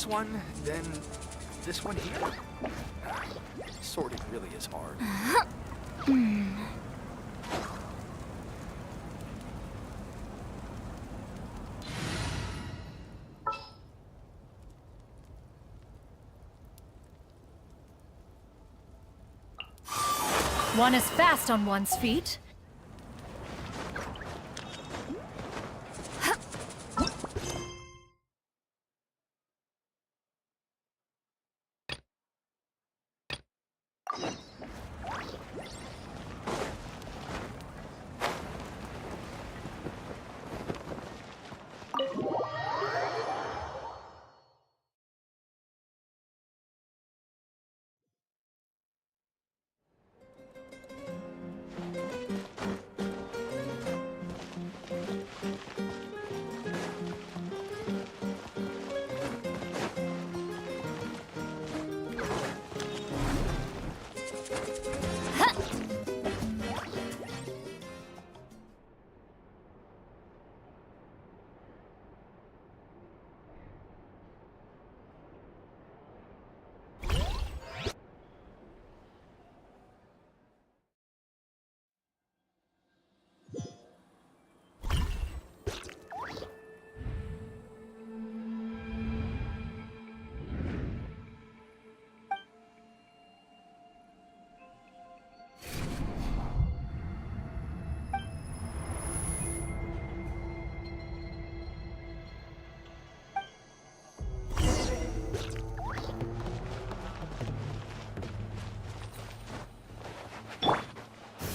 this one, then this one here. Sorting really is hard. One is fast on one's feet.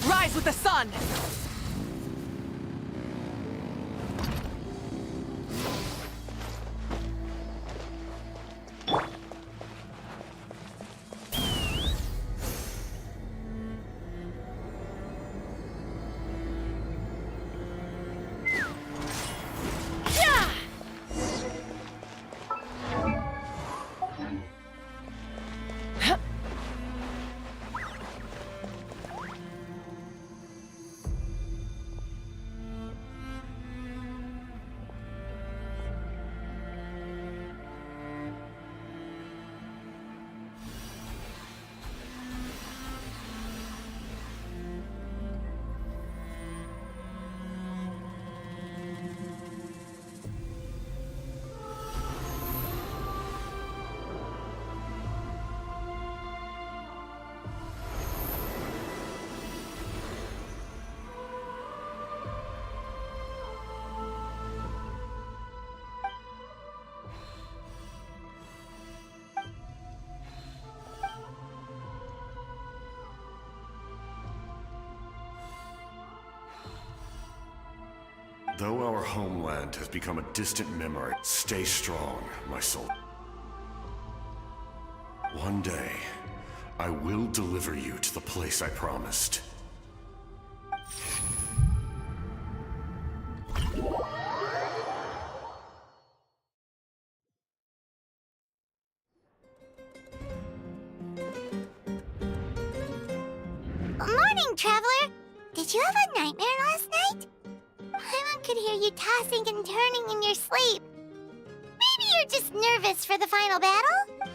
Rise with the sun! Though our homeland has become a distant memory, stay strong, my soul. One day, I will deliver you to the place I promised. Morning, traveler! Did you have a nightmare last night? Paimon could hear you tossing and turning in your sleep. Maybe you're just nervous for the final battle?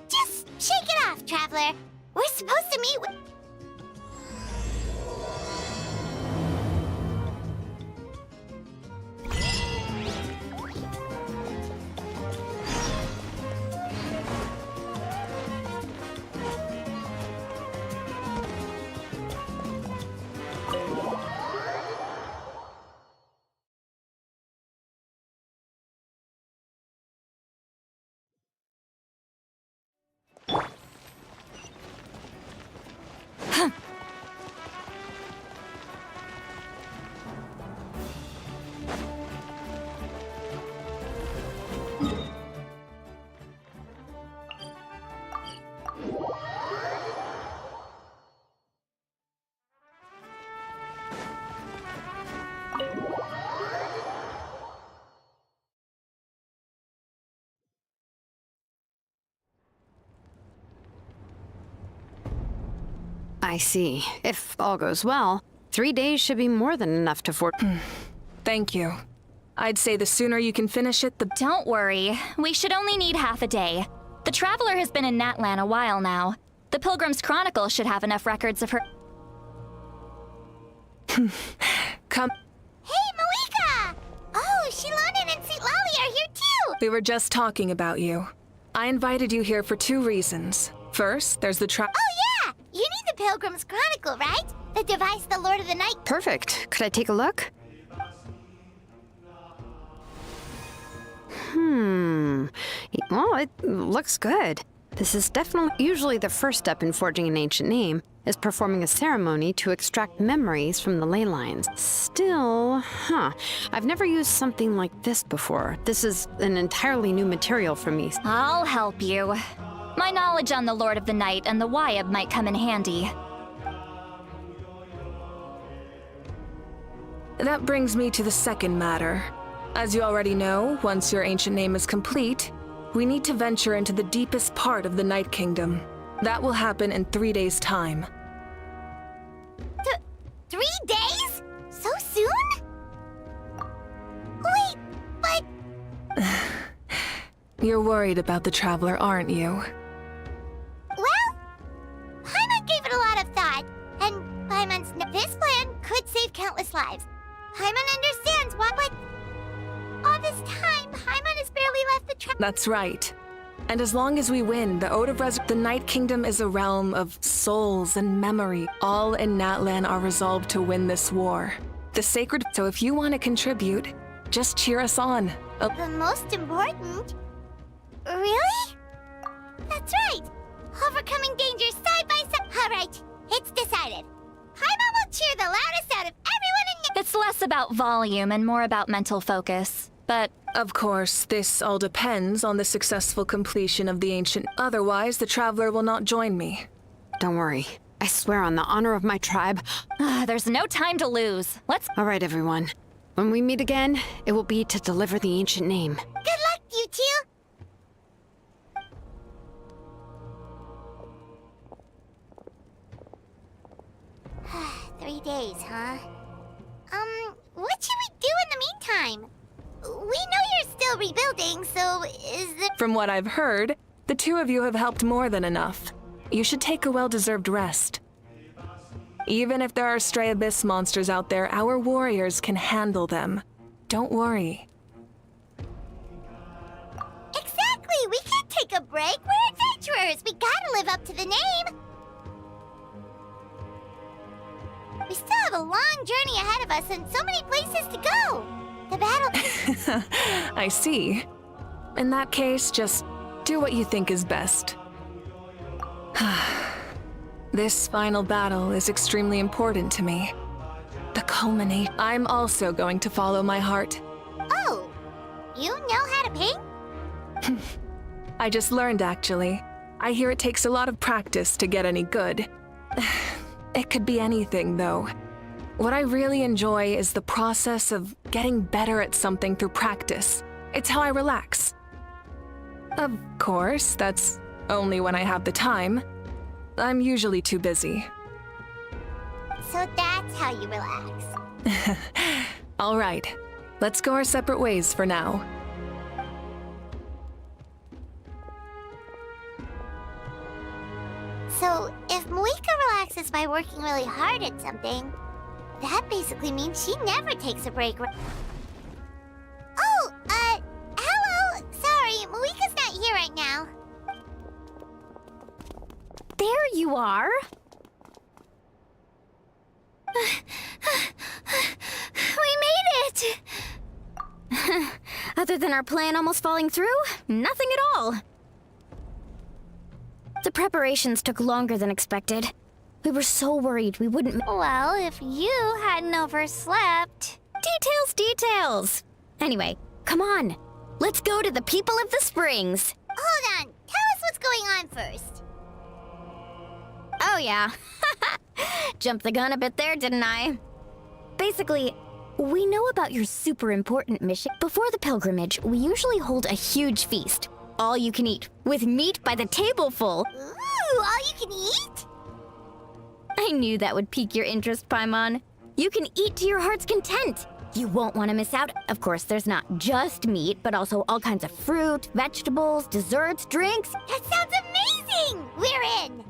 Just shake it off, traveler. We're supposed to meet with... I see. If all goes well, 3 days should be more than enough to Thank you. I'd say the sooner you can finish it, the... Don't worry. We should only need half a day. The Traveler has been in Natlan a while now. The Pilgrim's Chronicle should have enough records of her... Come... Hey, Moika! Oh, Shilonen and Sweet Lolly are here too! We were just talking about you. I invited you here for 2 reasons. First, there's the Oh yeah! You need the Pilgrim's Chronicle, right? The device the Lord of the Night... Perfect. Could I take a look? Well, it looks good. This is definitely usually the first step in forging an ancient name, is performing a ceremony to extract memories from the ley lines. Still, I've never used something like this before. This is an entirely new material for me. I'll help you. My knowledge on the Lord of the Night and the Wyab might come in handy. That brings me to the second matter. As you already know, once your ancient name is complete, we need to venture into the deepest part of the Night Kingdom. That will happen in 3 days' time. 3 days? So soon? Wait, but... You're worried about the Traveler, aren't you? Well, Paimon gave it a lot of thought, and this plan could save countless lives. Paimon understands why, but all this time, Paimon has barely left the That's right. And as long as we win, the Night Kingdom is a realm of souls and memory. All in Natlan are resolved to win this war. The sacred... So if you want to contribute, just cheer us on. The most important? Really? That's right. Overcoming dangers side by side. All right, it's decided. Paimon will cheer the loudest out of everyone in... It's less about volume and more about mental focus. But Of course, this all depends on the successful completion of the ancient... Otherwise, the Traveler will not join me. Don't worry. I swear on the honor of my tribe. there's no time to lose. Let's... All right, everyone. When we meet again, it will be to deliver the ancient name. Good luck, you two. Days, huh? What should we do in the meantime? We know you're still rebuilding, so is the... From what I've heard, the 2 of you have helped more than enough. You should take a well-deserved rest. Even if there are stray abyss monsters out there, our warriors can handle them. Don't worry. Exactly! We can't take a break! We're adventurers! We gotta live up to the name! We still have a long journey ahead of us and so many places to go! The battle... I see. In that case, just do what you think is best. This final battle is extremely important to me. The culmination. I'm also going to follow my heart. Oh! You know how to paint? I just learned, actually. I hear it takes a lot of practice to get any good. It could be anything, though. What I really enjoy is the process of getting better at something through practice. It's how I relax. Of course, that's only when I have the time. I'm usually too busy. So that's how you relax. All right, let's go our separate ways for now. So, if Moika relaxes by working really hard at something, that basically means she never takes a break. Oh, hello! Sorry, Moika's not here right now. There you are. We made it! Other than our plan almost falling through, nothing at all. The preparations took longer than expected. We were so worried we wouldn't... Well, if you hadn't overslept... Details! Anyway, come on. Let's go to the people of the springs. Hold on. Tell us what's going on first. Oh, yeah. Jumped the gun a bit there, didn't I? Basically, we know about your super important mission. Before the pilgrimage, we usually hold a huge feast. All you can eat, with meat by the tableful. Ooh, all you can eat? I knew that would pique your interest, Paimon. You can eat to your heart's content. You won't want to miss out. Of course, there's not just meat, but also all kinds of fruit, vegetables, desserts, drinks. That sounds amazing! We're in!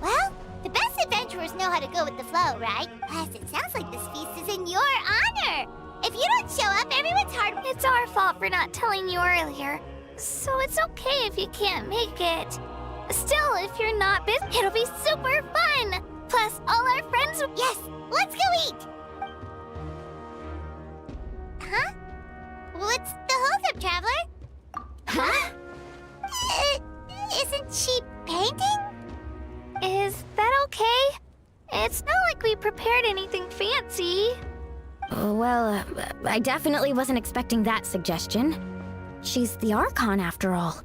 Well, the best adventurers know how to go with the flow, right? Plus, it sounds like this feast is in your honor. If you don't show up, everyone's hard. It's our fault for not telling you earlier. So it's okay if you can't make it. Still, if you're not busy, it'll be super fun! Plus, all our friends will— Yes, let's go eat! Huh? What's the holdup, Traveler? Huh? Isn't she painting? Is that okay? It's not like we prepared anything fancy. Well, I definitely wasn't expecting that suggestion. She's the Archon, after all.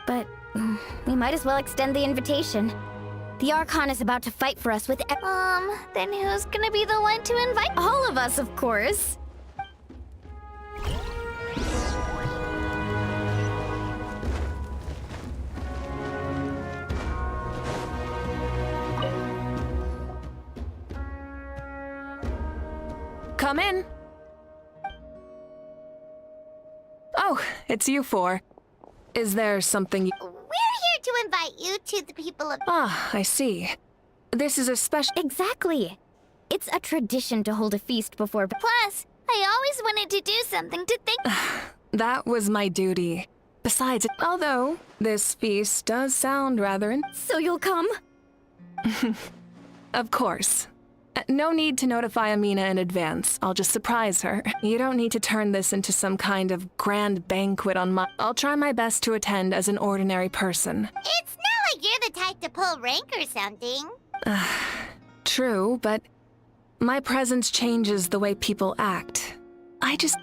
But we might as well extend the invitation. The Archon is about to fight for us with Then who's gonna be the one to invite— all of us, of course. Come in. Oh, it's you four. Is there something you— We're here to invite you to the people of— Ah, I see. This is a special— Exactly. It's a tradition to hold a feast before— Plus, I always wanted to do something to thank— That was my duty. Besides, although this feast does sound rather So you'll come? Of course. No need to notify Amina in advance. I'll just surprise her. You don't need to turn this into some kind of grand banquet on my— I'll try my best to attend as an ordinary person. It's not like you're the type to pull rank or something. True, but my presence changes the way people act.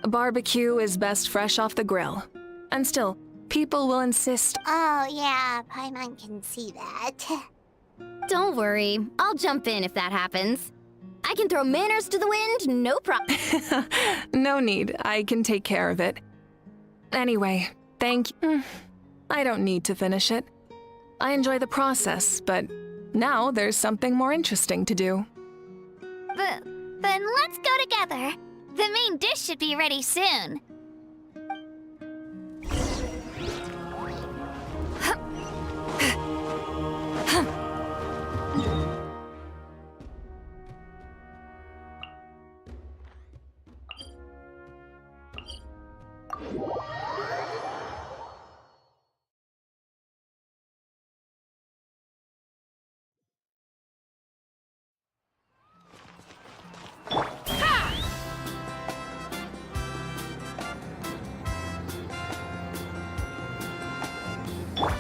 Barbecue is best fresh off the grill. And still, people will insist— Oh, yeah, Paimon can see that. Don't worry. I'll jump in if that happens. I can throw manners to the wind, no problem. No need, I can take care of it. Anyway, thank you. I don't need to finish it. I enjoy the process, but now there's something more interesting to do. Then let's go together. The main dish should be ready soon.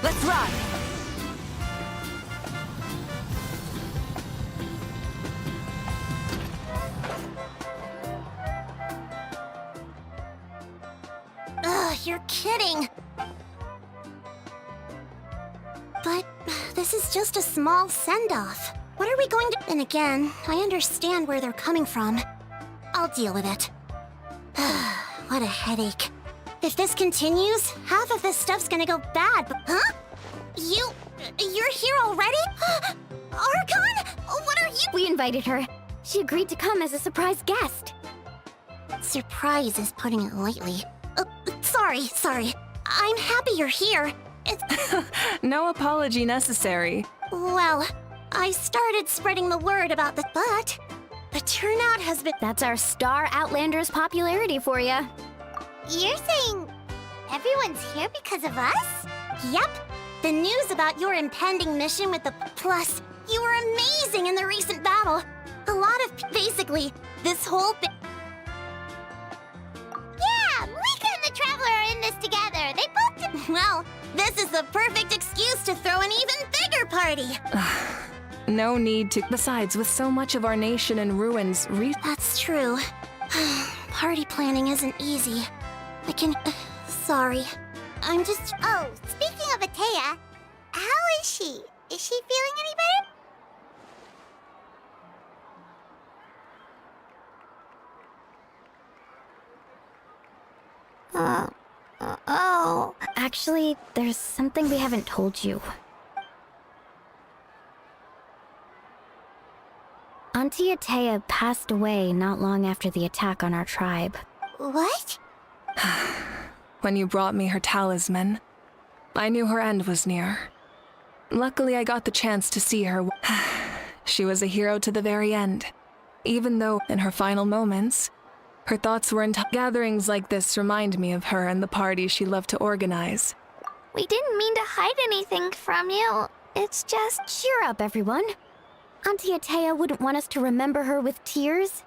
Let's ride! Ugh, you're kidding. But this is just a small send-off. What are we going to— And again, I understand where they're coming from. I'll deal with it. What a headache. If this continues, half of this stuff's gonna go bad, but— Huh? You're here already? Archon? What are you— We invited her. She agreed to come as a surprise guest. Surprise is putting it lightly. Sorry. I'm happy you're here. No apology necessary. Well, I started spreading the word about but the turnout has been— That's our Star Outlander's popularity for you. You're saying everyone's here because of us? Yep. The news about your impending mission with the— Plus, you were amazing in the recent battle. A lot of— Basically, this whole thing— Yeah, Mika and the Traveler are in this together. They both did— Well, this is the perfect excuse to throw an even bigger party. No need to— Besides, with so much of our nation in ruins, That's true. Party planning isn't easy. I can— Sorry. I'm just— Oh, speaking of Atea, how is she? Is she feeling any better? Oh. Actually, there's something we haven't told you. Auntie Atea passed away not long after the attack on our tribe. What? When you brought me her talisman, I knew her end was near. Luckily, I got the chance to see her. She was a hero to the very end. Even though, in her final moments, her thoughts were in gatherings like this remind me of her and the parties she loved to organize. We didn't mean to hide anything from you. It's just... Cheer up, everyone. Auntie Atea wouldn't want us to remember her with tears.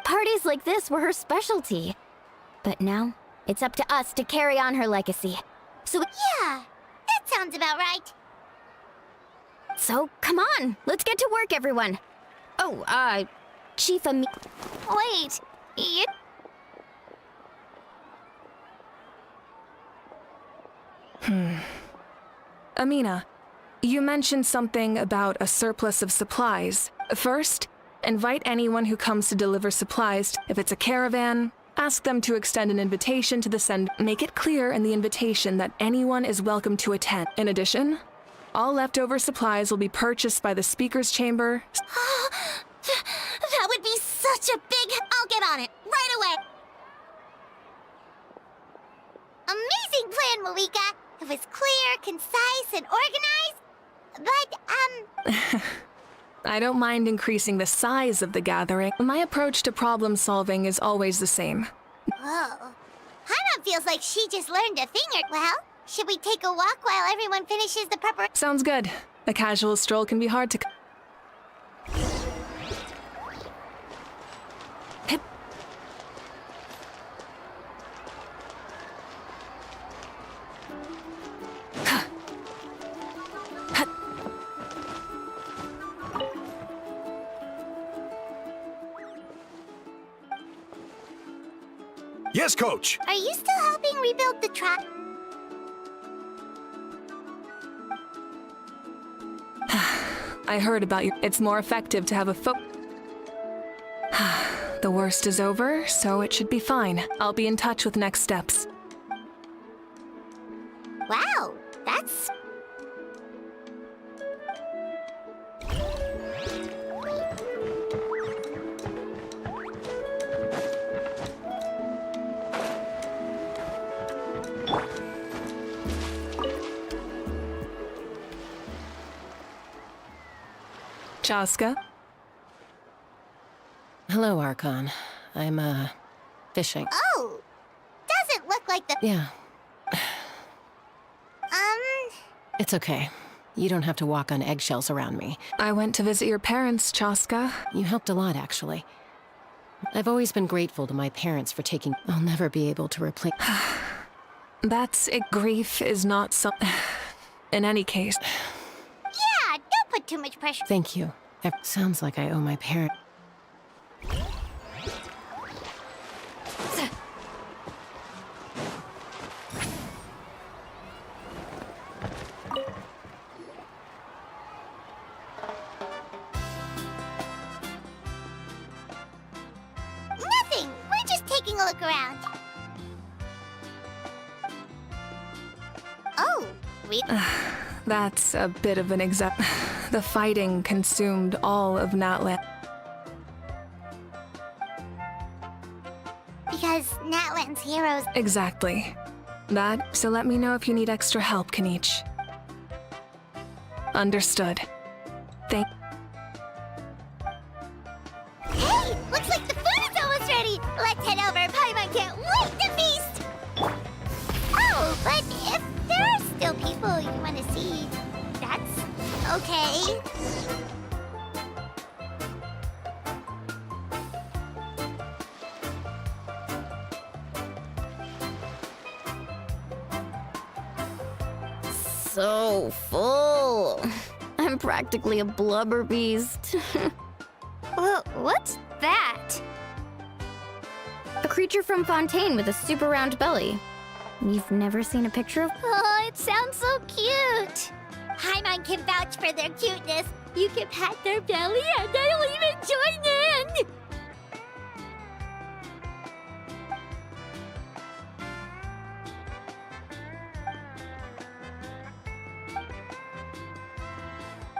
Parties like this were her specialty. But now, it's up to us to carry on her legacy. Yeah, that sounds about right. So, come on, let's get to work, everyone. Oh, Chief Ami... Wait, you... Amina, you mentioned something about a surplus of supplies. First, invite anyone who comes to deliver supplies. If it's a caravan, ask them to extend an invitation to the sender. Make it clear in the invitation that anyone is welcome to attend. In addition, all leftover supplies will be purchased by the speaker's chamber. That would be such a big... I'll get on it, right away. Amazing plan, Malika. It was clear, concise, and organized. But, I don't mind increasing the size of the gathering. My approach to problem solving is always the same. Whoa. Paimon feels like she just learned a thing or... Well, should we take a walk while everyone finishes the preparation? Sounds good. A casual stroll can be hard to... Hip. Yes, Coach. Are you still helping rebuild the track? I heard about you. It's more effective to have a The worst is over, so it should be fine. I'll be in touch with next steps. Wow, that's... Chaska? Hello, Archon. I'm, fishing. Oh! Doesn't look like the... Yeah, Um... it's okay. You don't have to walk on eggshells around me. I went to visit your parents, Chaska. You helped a lot, actually. I've always been grateful to my parents for taking... I'll never be able to replace... That's it. Grief is not some... In any case... Yeah, don't put too much pressure. Thank you. It sounds like I owe my parents... Nothing! We're just taking a look around. Oh, That's a bit of an The fighting consumed all of Natlan. because Natlan's heroes... Exactly. So let me know if you need extra help, Kanich. Understood. Thank... Hey! Looks like the food is almost ready! Let's head over! Paimon can't wait to feast! Oh, but if there are still people you want to see, that's okay. So full. I'm practically a blubber beast. Well, what's that? A creature from Fontaine with a super round belly. You've never seen a picture of... Oh, it sounds so cute. Paimon can vouch for their cuteness. You can pat their belly and they'll even join in!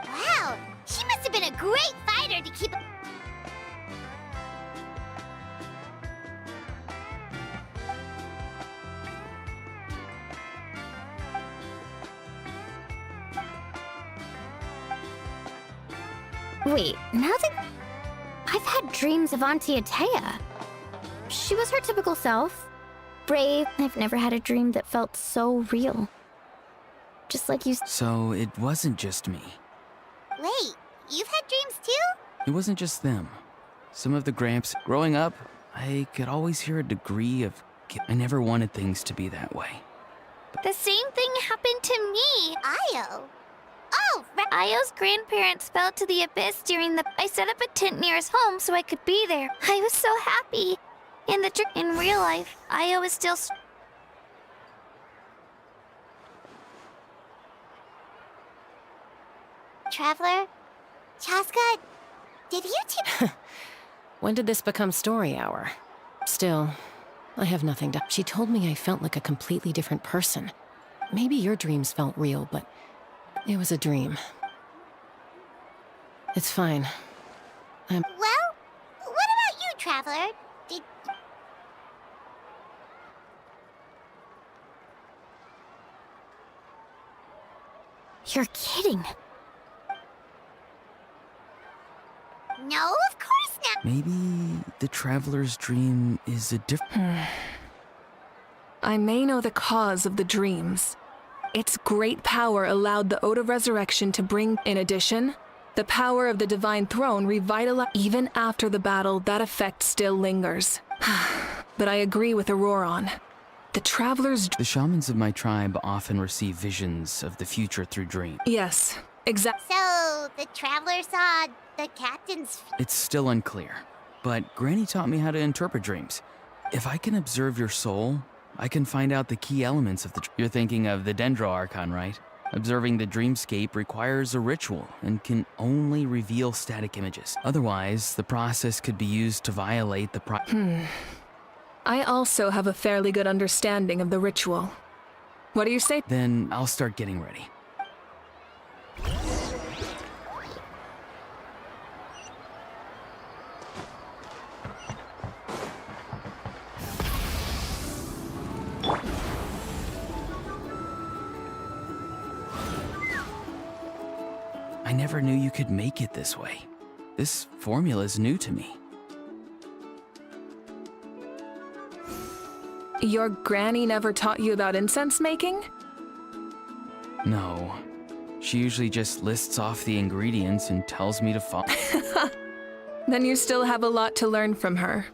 Wow, she must have have been a great fighter to keep... Wait, now that I've had dreams of Auntie Atea. She was her typical self. Brave. I've never had a dream that felt so real. Just like you. So it wasn't just me. Wait, you've had dreams too? It wasn't just them. Some of the Gramps. Growing up, I could always hear a degree of I never wanted things to be that way. The same thing happened to me. Io. Oh, Io's grandparents fell to the abyss during the... I set up a tent near his home so I could be there. I was so happy. In real life, Io is still... Traveler? Chaska? Did you two... When did this become story hour? Still, I have nothing to... She told me I felt like a completely different person. Maybe your dreams felt real, but it was a dream. It's fine. Well, what about you, Traveler? Did... You're kidding. No, of course not. Maybe the Traveler's dream is a different... I may know the cause of the dreams. Its great power allowed the Ode of Resurrection to bring, in addition, the power of the Divine Throne revitalized. Even after the battle, that effect still lingers. But I agree with Auroron. The Traveler's... The shamans of my tribe often receive visions of the future through dreams. Yes, exactly. So, the Traveler saw the captain's... It's still unclear, but Granny taught me how to interpret dreams. If I can observe your soul, I can find out the key elements of the... You're thinking of the Dendro Archon, right? Observing the dreamscape requires a ritual and can only reveal static images. Otherwise, the process could be used to violate the I also have a fairly good understanding of the ritual. What do you say? Then I'll start getting ready. I never knew you could make it this way. This formula's new to me. Your granny never taught you about incense making? No. She usually just lists off the ingredients and tells me to follow. Then you still have a lot to learn from her.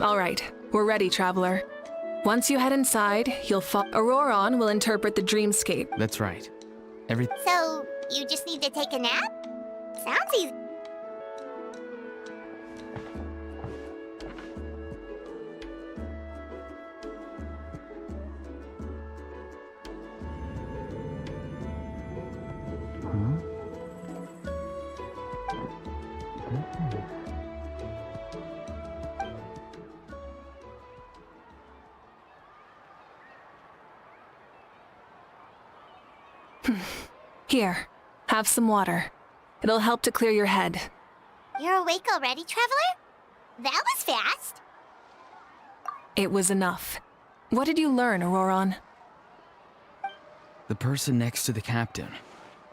All right, we're ready, Traveler. Once you head inside, you'll Auroron will interpret the dreamscape. That's right. So, you just need to take a nap? Sounds easy. Here, have some water. It'll help to clear your head. You're awake already, Traveler? That was fast. It was enough. What did you learn, Auroron? The person next to the captain.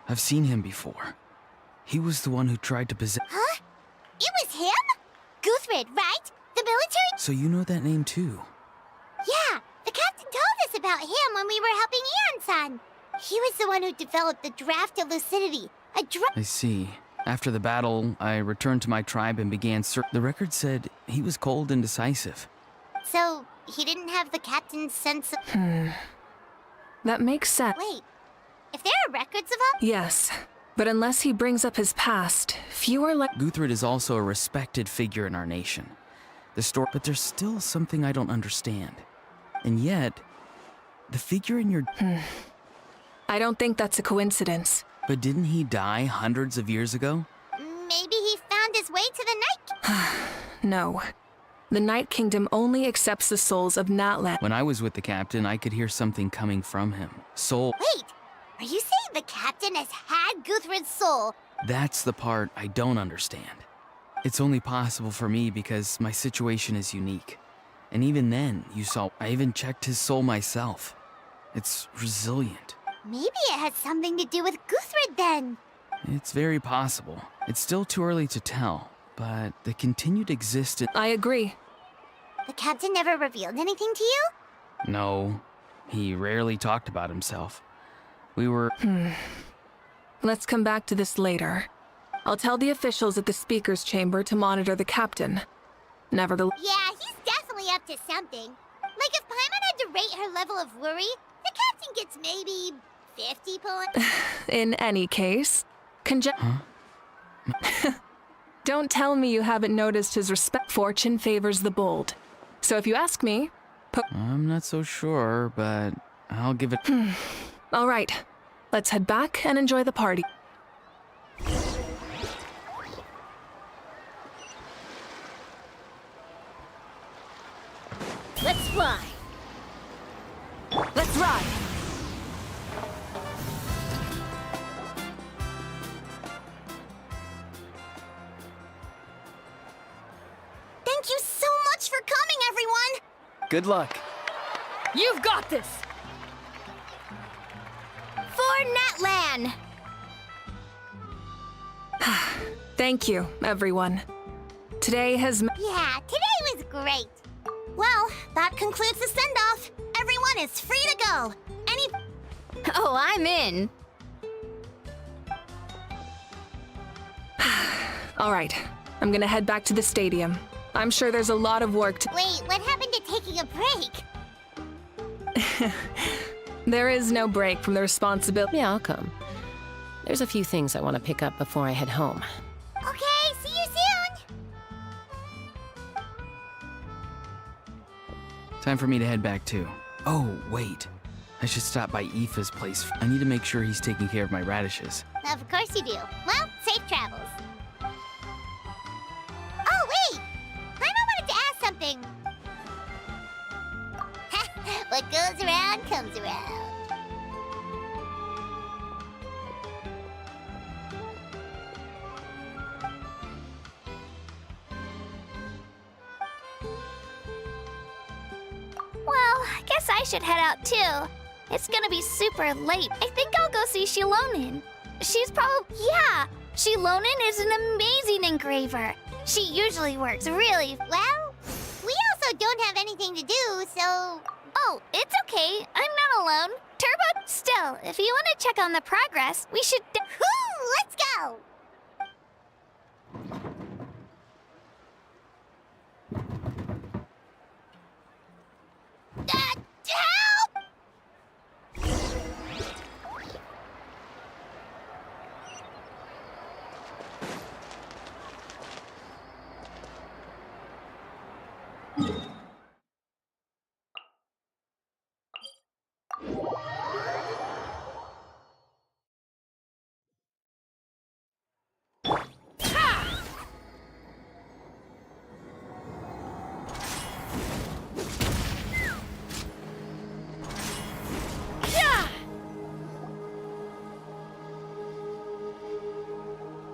I've seen him before. He was the one who tried to possess... Huh? It was him? Guthrid, right? The military... So you know that name too? Yeah, the captain told us about him when we were helping Ian-san. He was the one who developed the Draft of Lucidity, I see. After the battle, I returned to my tribe and began The record said he was cold and decisive. So, he didn't have the captain's sense of... That makes sense. Wait, if there are records of all... Yes, but unless he brings up his past, few are like... Guthrid is also a respected figure in our nation. But there's still something I don't understand. And yet, the figure in your... I don't think that's a coincidence. But didn't he die hundreds of years ago? Maybe he found his way to the Night... No. The Night Kingdom only accepts the souls of Natlan. When I was with the captain, I could hear something coming from him. Soul... Wait, Are you saying the captain has had Guthred's soul? That's the part I don't understand. It's only possible for me because my situation is unique. And even then, you saw, I even checked his soul myself. It's resilient. Maybe it has something to do with Guthred then. It's very possible. It's still too early to tell, but the continued existence... I agree. The captain never revealed anything to you? No, he rarely talked about himself. We were... Let's come back to this later. I'll tell the officials at the speaker's chamber to monitor the captain. Nevertheless... Yeah, he's definitely up to something. Like if Paimon had to rate her level of worry, the captain gets maybe 50 points. In any case, Don't tell me you haven't noticed his respect. Fortune favors the bold. So if you ask me... I'm not so sure, but I'll give it... All right. Let's head back and enjoy the party. Let's fly. Let's ride! Thank you so much for coming, everyone! Good luck. You've got this! For Natlan! Thank you, everyone. Today has... Yeah, today was great. Well, that concludes the send-off. Everyone is free to go. Oh, I'm in. All right. I'm gonna head back to the stadium. I'm sure there's a lot of work to... Wait, what happened to taking a break? There is no break from the responsibility. Yeah, I'll come. There's a few things I want to pick up before I head home. Okay, see you soon! Time for me to head back too. Oh, wait. I should stop by Aoife's place. I need to make sure he's taking care of my radishes. Of course you do. Well, safe travels. Oh, wait! Paimon wanted to ask something. What goes around comes around. Well, I guess I should head out too. It's gonna be super late. I think I'll go see Shilonin. She's probably... Yeah! Shilonin is an amazing engraver. She usually works really... Well, we also don't have anything to do, so... Oh, it's okay. I'm not alone. Turbo... Still, if you want to check on the progress, we should... Whoo! Let's go! Help!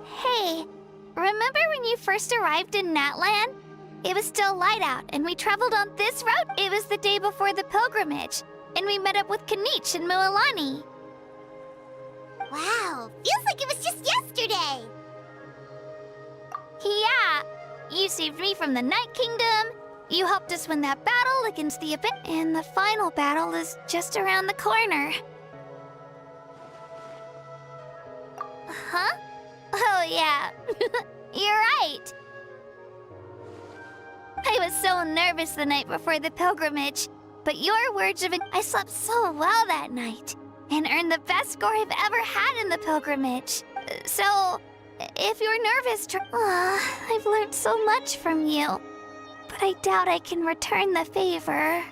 Hey, remember when you first arrived in Natlan? It was still light out, and we traveled on this route. It was the day before the pilgrimage, and we met up with Kanich and Mualani. Wow, feels like it was just yesterday. Yeah, you saved me from the Night Kingdom. You helped us win that battle against the event, and the final battle is just around the corner. Huh? Oh, yeah. You're right. I was so nervous the night before the pilgrimage, but your words of... I slept so well that night, and earned the best score I've ever had in the pilgrimage. So, if you're nervous, I've learned so much from you, but I doubt I can return the favor.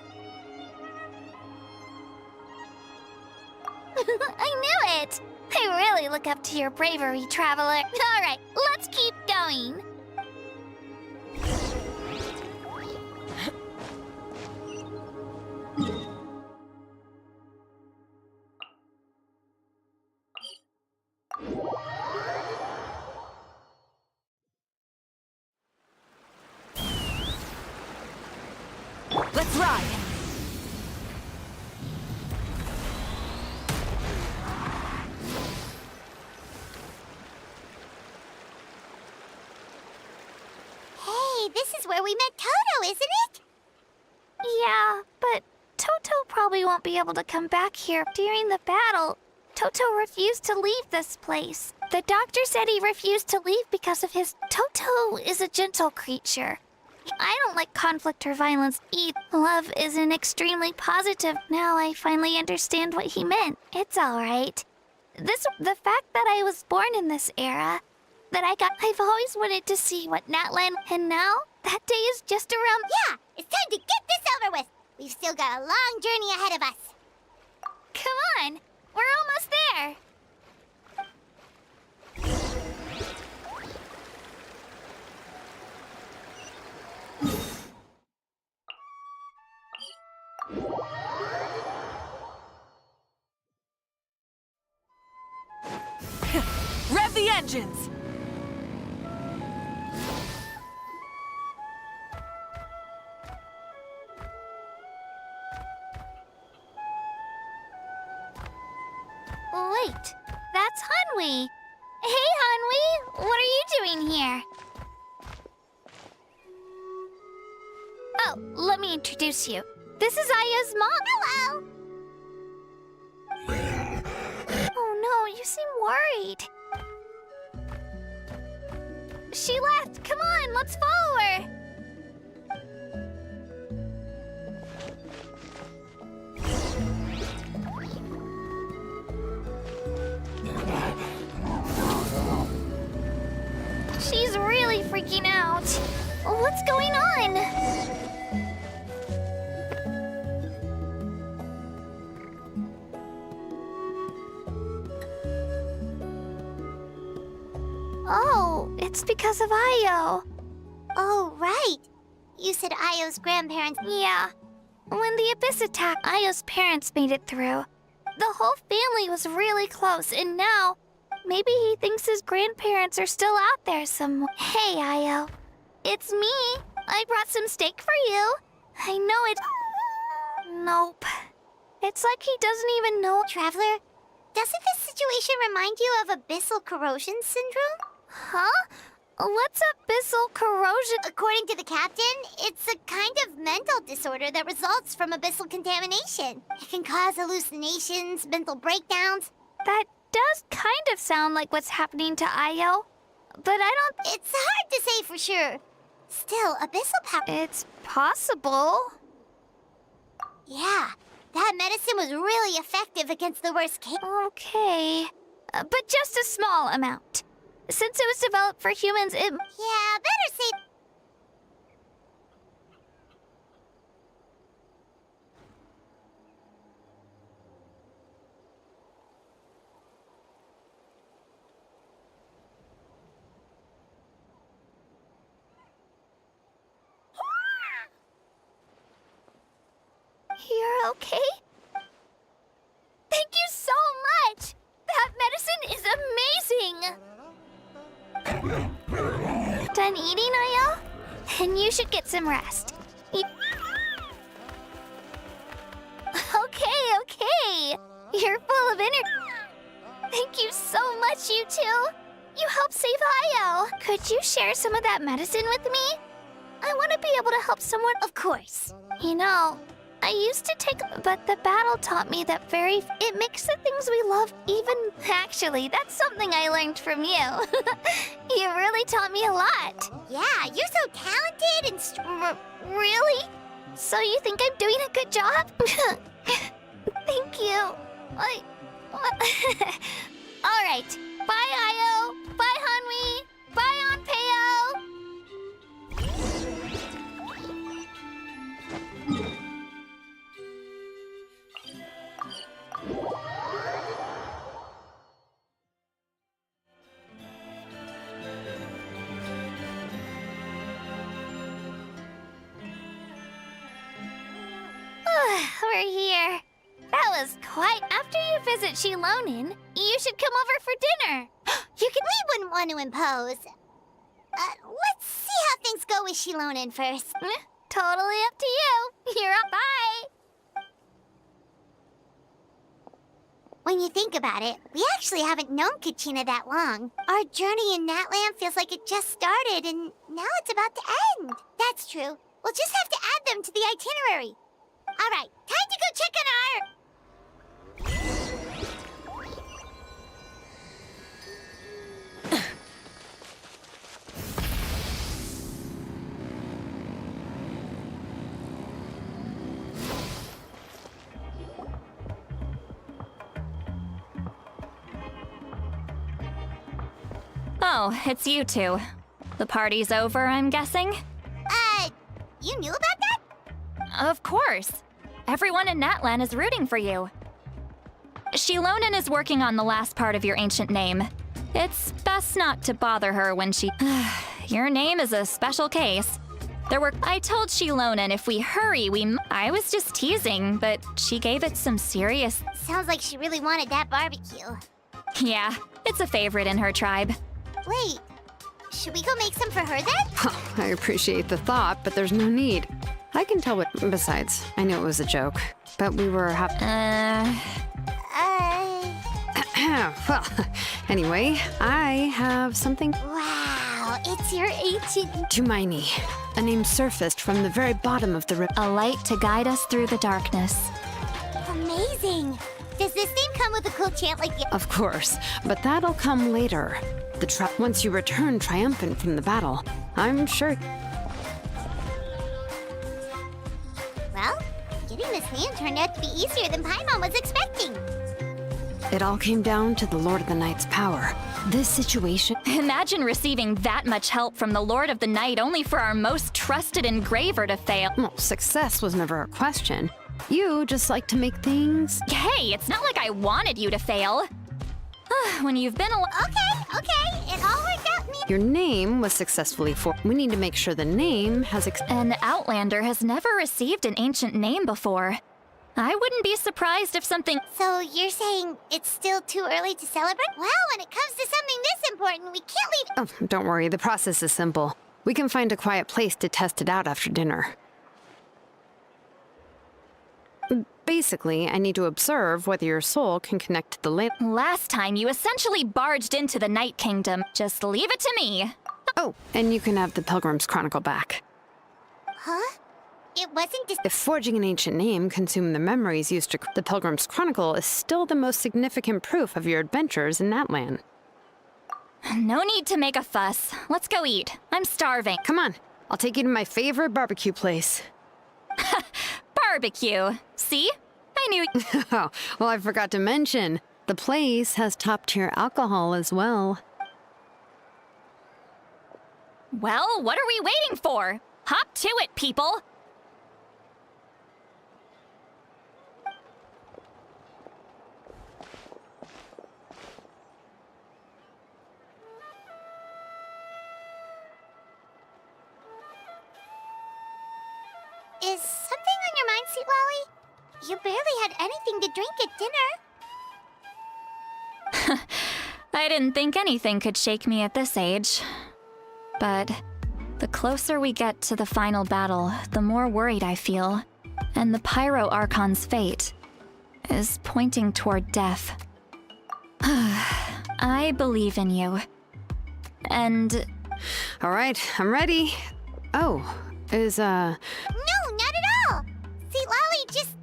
I knew it! I really look up to your bravery, Traveler. All right, let's keep going. Let's ride! Hey, this is where we met Toto, isn't it? Yeah, but Toto probably won't be able to come back here during the battle. Toto refused to leave this place. The doctor said he refused to leave because of his... Toto is a gentle creature. I don't like conflict or violence either. Love isn't extremely positive. Now I finally understand what he meant. It's alright. The fact that I was born in this era, I've always wanted to see what Natlan, and now that day is just around. Yeah, it's time to get this over with. We've still got a long journey ahead of us. Come on, we're almost there. Rev the engines! Wait, that's Hanwi. Hey, Hanwi, what are you doing here? Oh, let me introduce you. This is Aya's mom. Hello! Oh no, you seem worried. She left. Come on, let's follow her. She's really freaking out. What's going on? Oh, it's because of Io. Oh, right. You said Io's grandparents... Yeah. When the Abyss attacked, Io's parents made it through. The whole family was really close, and now... maybe he thinks his grandparents are still out there somewhere. Hey, Io. It's me. I brought some steak for you. I know it... Nope. It's like he doesn't even know... Traveler, doesn't this situation remind you of abyssal corrosion syndrome? Huh? What's abyssal corrosion? According to the captain, it's a kind of mental disorder that results from abyssal contamination. It can cause hallucinations, mental breakdowns. That does kind of sound like what's happening to Io, but I don't... It's hard to say for sure. Still, abyssal power... It's possible. Yeah, that medicine was really effective against the worst case. Okay. But just a small amount. Since it was developed for humans, it... Yeah, better say... You're okay? Thank you so much! That medicine is amazing! Done eating, Io? And you should get some rest. Okay. You're full of energy. Thank you so much, you two. You helped save Io. Could you share some of that medicine with me? I want to be able to help someone. Of course. You know, I used to take, but the battle taught me that it makes the things we love even... Actually, that's something I learned from you. You really taught me a lot. Yeah, you're so talented and... Really? So you think I'm doing a good job? Thank you. All right. Bye, Io. Bye, Hanwi. Bye, Anpeo. We're here. That was quite... After you visit Shilonin, you should come over for dinner. We wouldn't want to impose. Let's see how things go with Shilonin first. Totally up to you. here. Bye! When you think about it, we actually haven't known Kachina that long. Our journey in Natland feels like it just started, and now it's about to end. That's true. We'll just have to add them to the itinerary. All right, time to go check on our... Oh, it's you two. The party's over, I'm guessing? You knew about that? Of course. Everyone in Natlan is rooting for you. Shilonen is working on the last part of your ancient name. It's best not to bother her when she... Your name is a special case. I told Shilonen if we hurry, I was just teasing, but she gave it some serious... Sounds like she really wanted that barbecue. Yeah, it's a favorite in her tribe. Wait, should we go make some for her then? I appreciate the thought, but there's no need. I can tell what... Besides, I knew it was a joke, but we were Well, anyway, I have something... Wow, it's your ancient... Tumaini. A name surfaced from the very bottom of the river. A light to guide us through the darkness. Amazing. Does this name come with a cool chant like... Of course, but that'll come later. Once you return triumphant from the battle, I'm sure... Well, getting this name turned out to be easier than Paimon was expecting. It all came down to the Lord of the Night's power. This situation... Imagine receiving that much help from the Lord of the Night only for our most trusted engraver to fail. Well, success was never a question. You just like to make things... Hey, it's not like I wanted you to fail. When you've been Okay, it all worked out. Your name was successfully We need to make sure the name has... An Outlander has never received an ancient name before. I wouldn't be surprised if something... So you're saying it's still too early to celebrate? Well, when it comes to something this important, we can't leave... Oh, don't worry, the process is simple. We can find a quiet place to test it out after dinner. Basically, I need to observe whether your soul can connect to the Last time, you essentially barged into the Night Kingdom. Just leave it to me. Oh, and you can have the Pilgrim's Chronicle back. Huh? It wasn't just... If forging an ancient name consumed the memories used to... The Pilgrim's Chronicle is still the most significant proof of your adventures in Natlan. No need to make a fuss. Let's go eat. I'm starving. Come on, I'll take you to my favorite barbecue place. Barbecue. See? I knew... Oh, well, I forgot to mention, the place has top-tier alcohol as well. Well, what are we waiting for? Hop to it, people! Is something on your mind, Sweet Lolly? You barely had anything to drink at dinner. I didn't think anything could shake me at this age. But the closer we get to the final battle, the more worried I feel. And the Pyro Archon's fate is pointing toward death. I believe in you. And... All right, I'm ready. Oh, is, No, not at all! Sweet Lolly just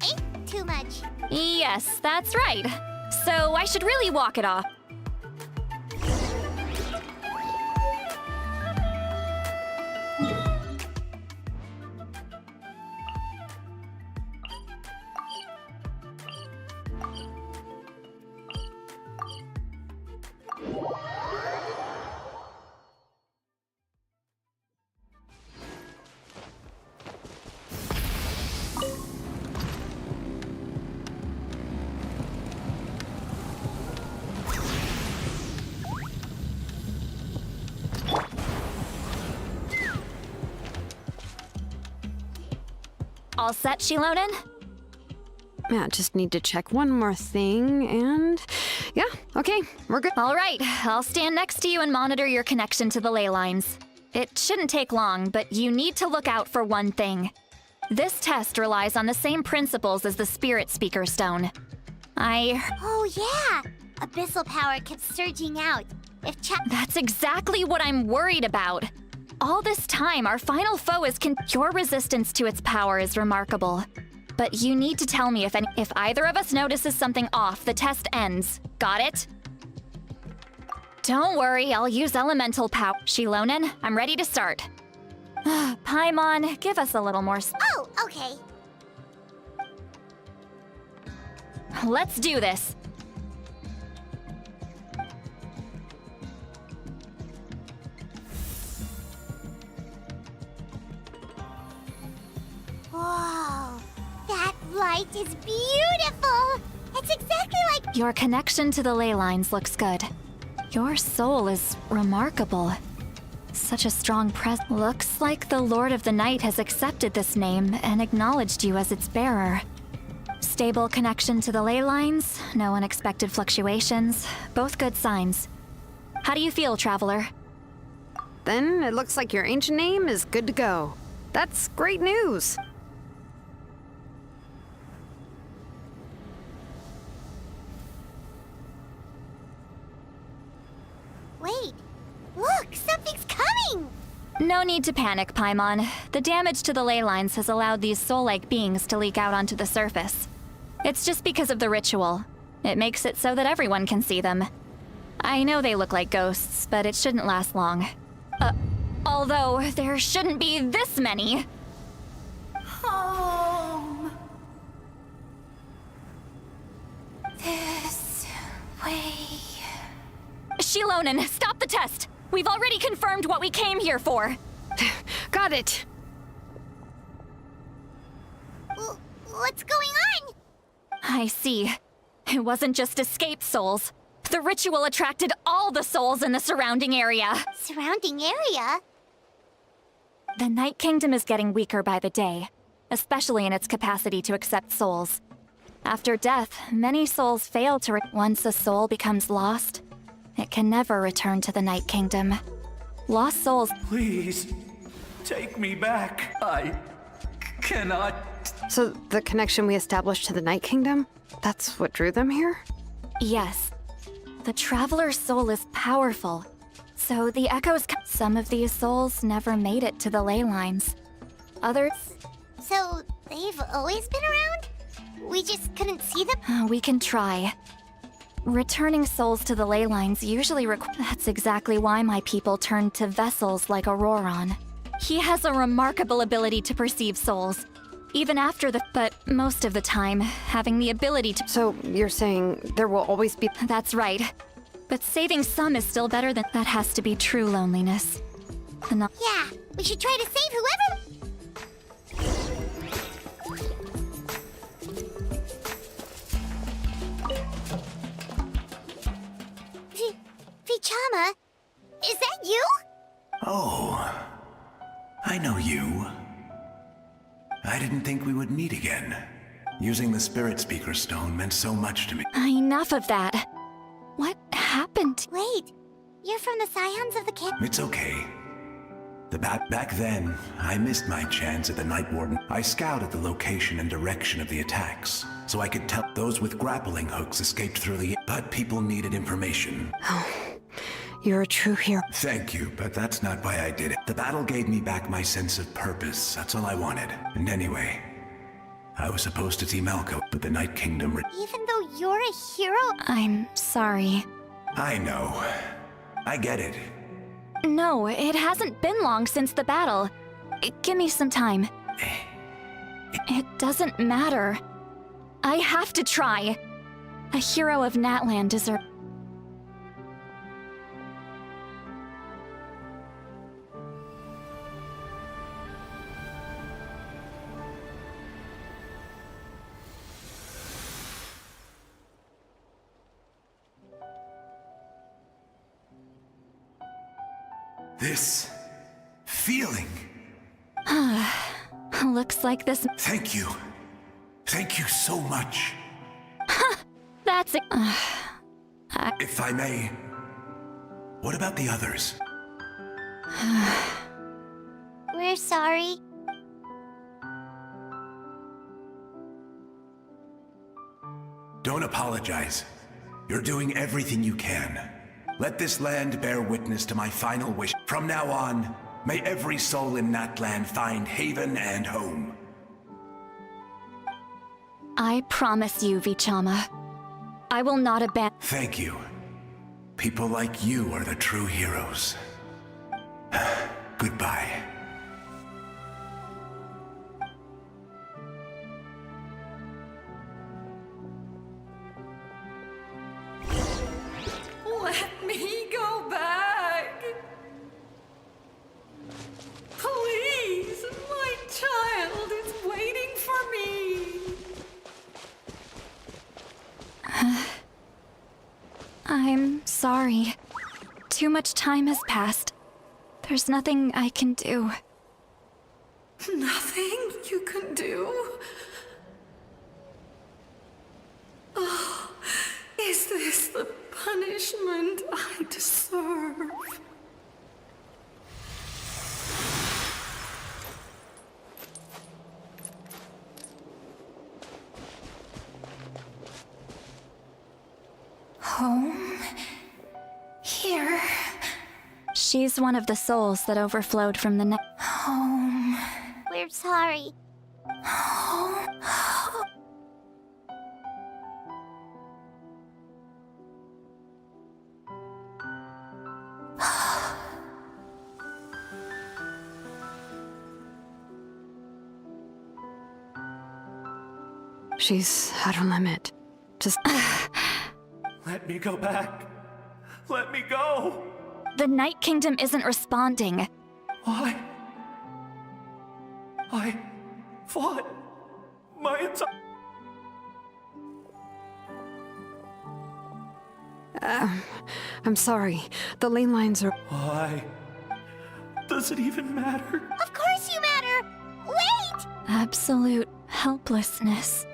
ate too much. Yes, that's right. So I should really walk it off. All set, Shilonen? Yeah, just need to check one more thing, and... Yeah, okay, we're good. All right, I'll stand next to you and monitor your connection to the ley lines. It shouldn't take long, but you need to look out for one thing. This test relies on the same principles as the Spirit Speaker Stone. Oh yeah! Abyssal power kept surging out. That's exactly what I'm worried about. All this time, our final foe is your resistance to its power is remarkable. But you need to tell me if either of us notices something off, the test ends. Got it? Don't worry, I'll use elemental power. Shilonen, I'm ready to start. Paimon, give us a little more. Oh, okay. Let's do this. Whoa, that light is beautiful! It's exactly like— Your connection to the ley lines looks good. Your soul is remarkable. Such a strong presence. Looks like the Lord of the Night has accepted this name and acknowledged you as its bearer. Stable connection to the ley lines, no unexpected fluctuations, both good signs. How do you feel, Traveler? Then it looks like your ancient name is good to go. That's great news. Wait, look, something's coming! No need to panic, Paimon. The damage to the ley lines has allowed these soul-like beings to leak out onto the surface. It's just because of the ritual. It makes it so that everyone can see them. I know they look like ghosts, but it shouldn't last long. Although there shouldn't be this many. Home. This way. Shilonen, stop the test! We've already confirmed what we came here for. Got it. What's going on? I see. It wasn't just escaped souls. The ritual attracted all the souls in the surrounding area. Surrounding area? The Night Kingdom is getting weaker by the day, especially in its capacity to accept souls. After death, many souls fail to once a soul becomes lost, it can never return to the Night Kingdom. Lost souls— Please, take me back. I cannot. So the connection we established to the Night Kingdom, that's what drew them here? Yes. The Traveler's soul is powerful, so the echoes— Some of these souls never made it to the ley lines. Others— So, they've always been around? We just couldn't see them? We can try. Returning souls to the ley lines usually That's exactly why my people turned to vessels like Auroron. He has a remarkable ability to perceive souls. Even after but most of the time, having the ability to— So you're saying there will always be— That's right. But saving some is still better than— That has to be true loneliness. Yeah, we should try to save whoever— Vichama, is that you? Oh, I know you. I didn't think we would meet again. Using the Spirit Speaker Stone meant so much to me. Enough of that. What happened? Wait, you're from the Scions of the King? It's okay. Back then, I missed my chance at the Night Warden. I scouted the location and direction of the attacks, so I could tell those with grappling hooks escaped through the— But people needed information. Oh, you're a true hero. Thank you, but that's not why I did it. The battle gave me back my sense of purpose. That's all I wanted. And anyway, I was supposed to see Malco, but the Night Kingdom— Even though you're a hero? I'm sorry. I know. I get it. No, it hasn't been long since the battle. Give me some time. It doesn't matter. I have to try. A hero of Natlan deserves— This feeling. Looks like this— Thank you. Thank you so much. That's it. If I may, what about the others? We're sorry. Don't apologize. You're doing everything you can. Let this land bear witness to my final wish. From now on, may every soul in Natlan find haven and home. I promise you, Vichama. I will not abandon. Thank you. People like you are the true heroes. Goodbye. Let me go back. Please, my child is waiting for me. I'm sorry. Too much time has passed. There's nothing I can do. Nothing you can do? Oh, is this the punishment I deserve? Home? Here? She's one of the souls that overflowed from the Home. We're sorry. Home. She's at her limit. Just... Let me go back. Let me go. The Night Kingdom isn't responding. Why? I fought my entire... I'm sorry. The lane lines are... Why? Does it even matter? Of course you matter! Wait! Absolute helplessness.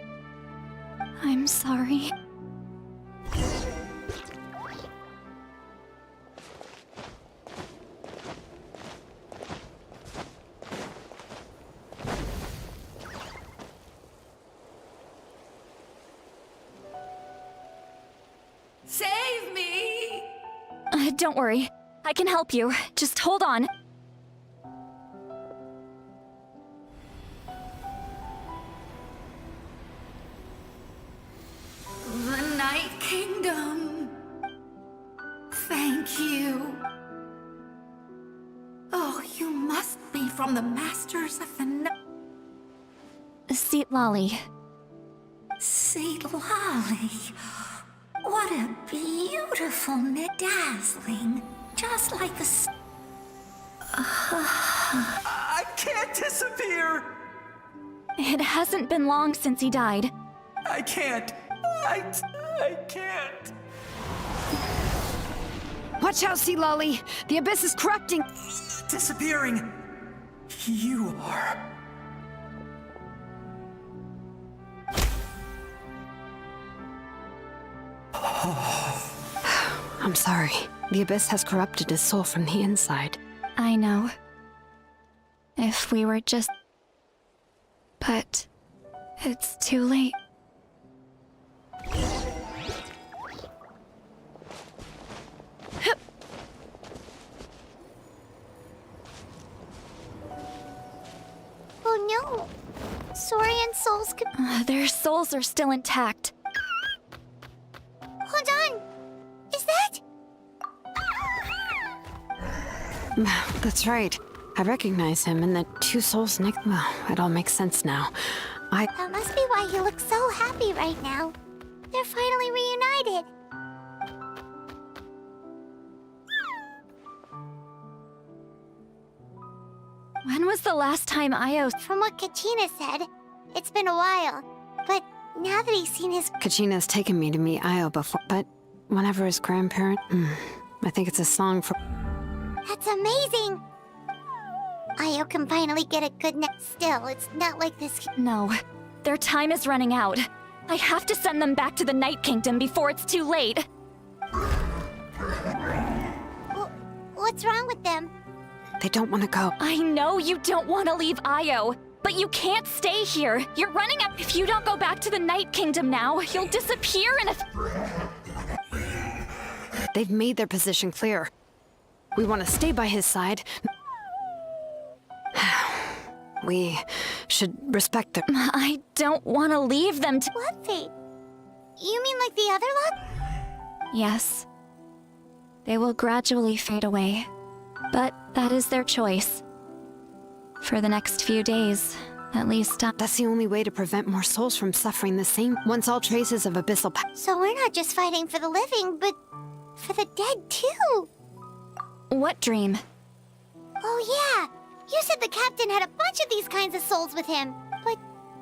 I'm sorry. Save me! Don't worry. I can help you. Just hold on. The Night Kingdom. Thank you. Oh, you must be from the Masters of the Night. Seat Lolly. Seat Lolly. What a beautiful dazzling. Just like the I can't disappear! It hasn't been long since he died. I can't. I can't. Watch out, Sea Lolly! The abyss is corrupting! Disappearing. You are. I'm sorry. The abyss has corrupted his soul from the inside. I know. If we were just... But... it's too late. Oh no! Saurian souls could... Their souls are still intact. Hold on! Is that... That's right. I recognize him, and the two souls next... Well, it all makes sense now. That must be why he looks so happy right now. They're finally reunited. When was the last time Io... From what Kachina said, it's been a while. But now that he's seen his... Kachina's taken me to meet Io before, but whenever his grandparent... I think it's a song for... That's amazing! Io can finally get a good nap. Still, it's not like this... No. Their time is running out. I have to send them back to the Night Kingdom before it's too late. What's wrong with them? They don't want to go. I know you don't want to leave Io, But you can't stay here. You're running up. If you don't go back to the Night Kingdom now, you'll disappear in a... They've made their position clear. We want to stay by his side. We should respect their... I don't want to leave them to... What fate? You mean like the other lot? Yes. They will gradually fade away. But that is their choice. For the next few days, at least... That's the only way to prevent more souls from suffering the same once all traces of abyssal... So we're not just fighting for the living, but for the dead too. What dream? Oh yeah, you said the captain had a bunch of these kinds of souls with him. But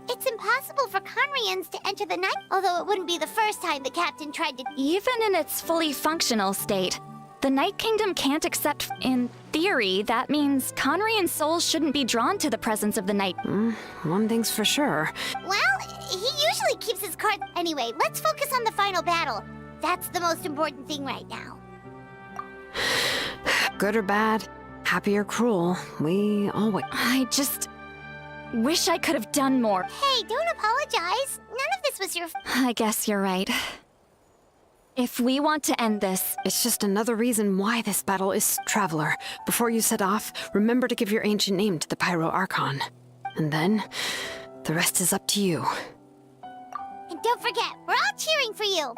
it's impossible for Conrians to enter the night, although it wouldn't be the first time the captain tried to... Even in its fully functional state, the Night Kingdom can't accept... In theory, that means Conrian souls shouldn't be drawn to the presence of the night. One thing's for sure. Well, he usually keeps his cards... Anyway, let's focus on the final battle. That's the most important thing right now. Good or bad, happy or cruel, we always... I just... wish I could have done more. Hey, don't apologize. None of this was your... I guess you're right. If we want to end this... It's just another reason why this battle is... Traveler, before you set off, remember to give your ancient name to the Pyro Archon. And then, the rest is up to you. And don't forget, we're all cheering for you.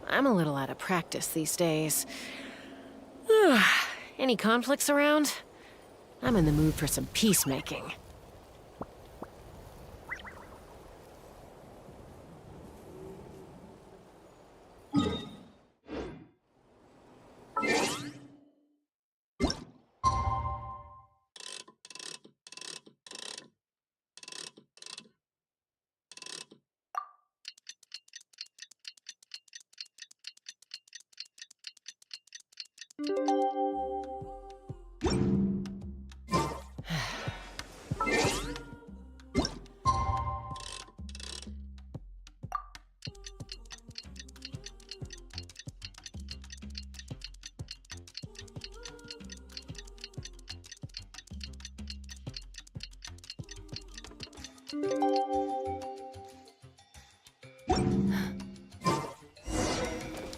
I'm a little out of practice these days. Any conflicts around? I'm in the mood for some peacemaking.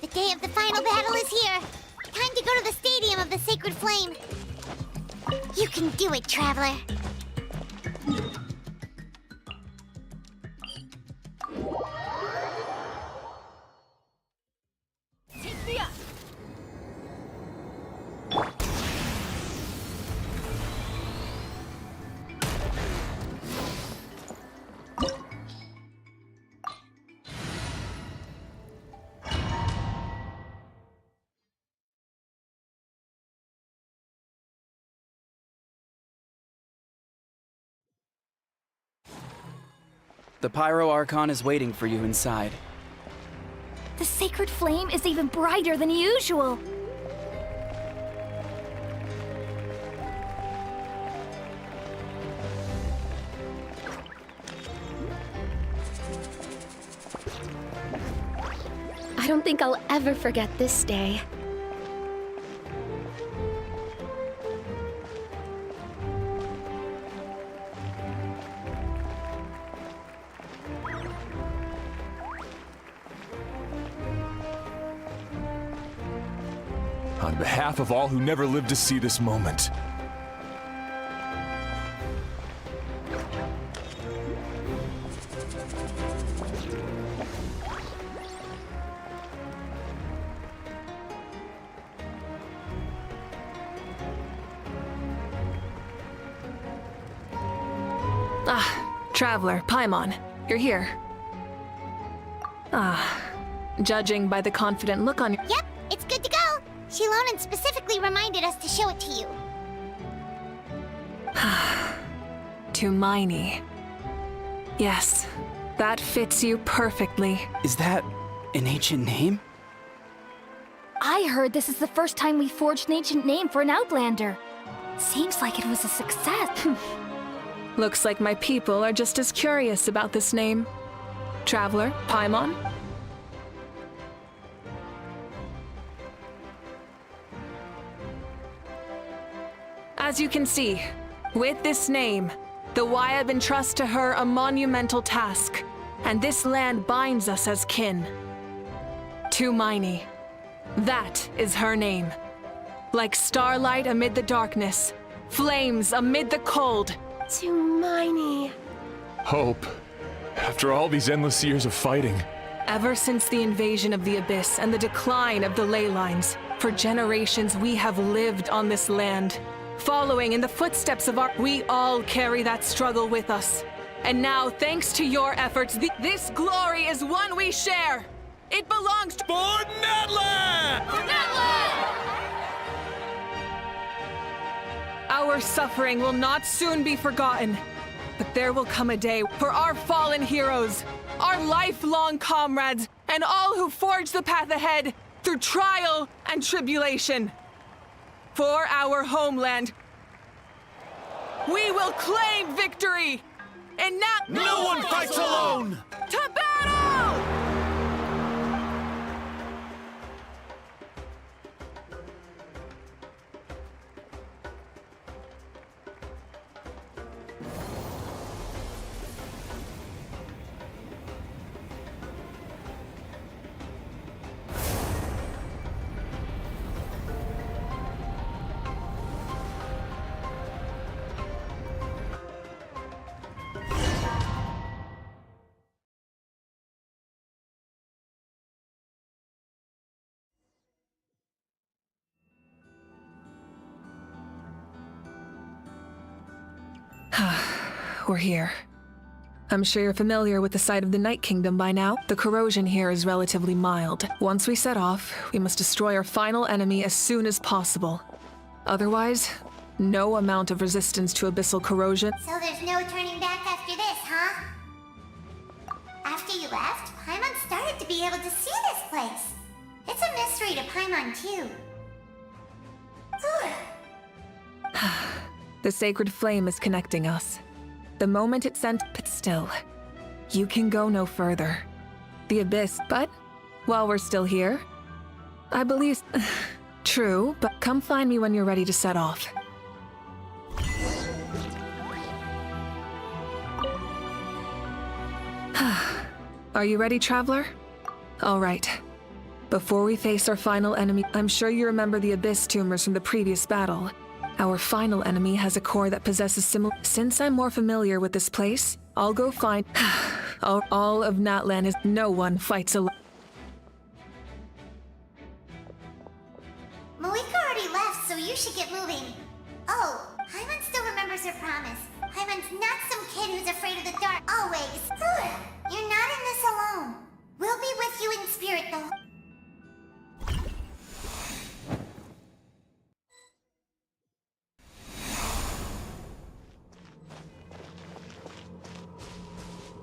The day of the final battle is here. Time to go to the Stadium of the Sacred Flame. You can do it, Traveler. The Pyro Archon is waiting for you inside. The sacred flame is even brighter than usual. I don't think I'll ever forget this day. On behalf of all who never lived to see this moment. Traveler, Paimon, you're here. Judging by the confident look on your... Yep, it's good to go. Shilonan specifically reminded us to show it to you. To Miney. Yes, that fits you perfectly. Is that an ancient name? I heard this is the first time we forged an ancient name for an Outlander. Seems like it was a success. Looks like my people are just as curious about this name. Traveler, Paimon? As you can see, with this name, the Wyab entrusts to her a monumental task, and this land binds us as kin. To Miney. That is her name. Like starlight amid the darkness, flames amid the cold. To Miney. Hope. After all these endless years of fighting. Ever since the invasion of the Abyss and the decline of the ley lines, for generations we have lived on this land. Following in the footsteps of we all carry that struggle with us. And now, thanks to your efforts, this glory is one we share. It belongs to Natlan! Our suffering will not soon be forgotten, but there will come a day for our fallen heroes, our lifelong comrades, and all who forge the path ahead through trial and tribulation. For our homeland, we will claim victory! And now— No one fights alone! To battle! We're here. I'm sure you're familiar with the site of the Night Kingdom by now. The corrosion here is relatively mild. Once we set off, we must destroy our final enemy as soon as possible. Otherwise, no amount of resistance to abyssal corrosion— So there's no turning back after this, huh? After you left, Paimon started to be able to see this place. It's a mystery to Paimon, too. The sacred flame is connecting us. The moment it sent— but still, you can go no further. The Abyss— but while we're still here, I believe— true, but come find me when you're ready to set off. Are you ready, Traveler? All right. Before we face our final enemy, I'm sure you remember the Abyss tumors from the previous battle. Our final enemy has a core that possesses similar— Since I'm more familiar with this place, I'll go find— all of Natlan is— no one fights alone. Malika already left, so you should get moving. Oh, Paimon still remembers her promise. Paimon's not some kid who's afraid of the dark, always. You're not in this alone. We'll be with you in spirit, though.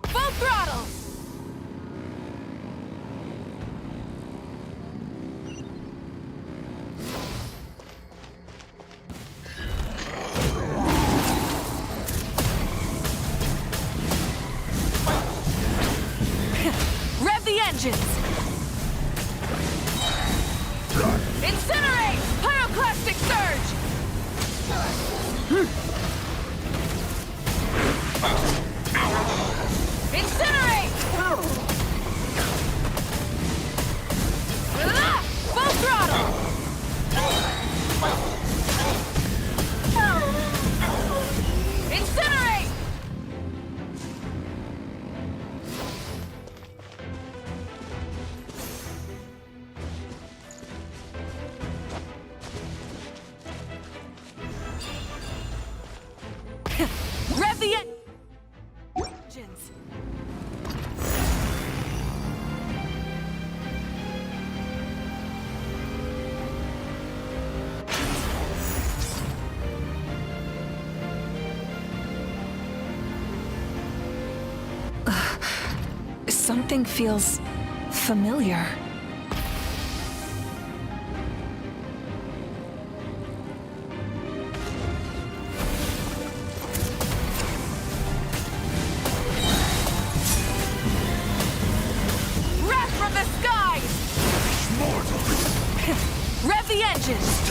Full throttle! Rev the engines! Incinerate! Pyroclastic surge! Incinerate! Full throttle! Incinerate! Rev the engines! Something feels familiar.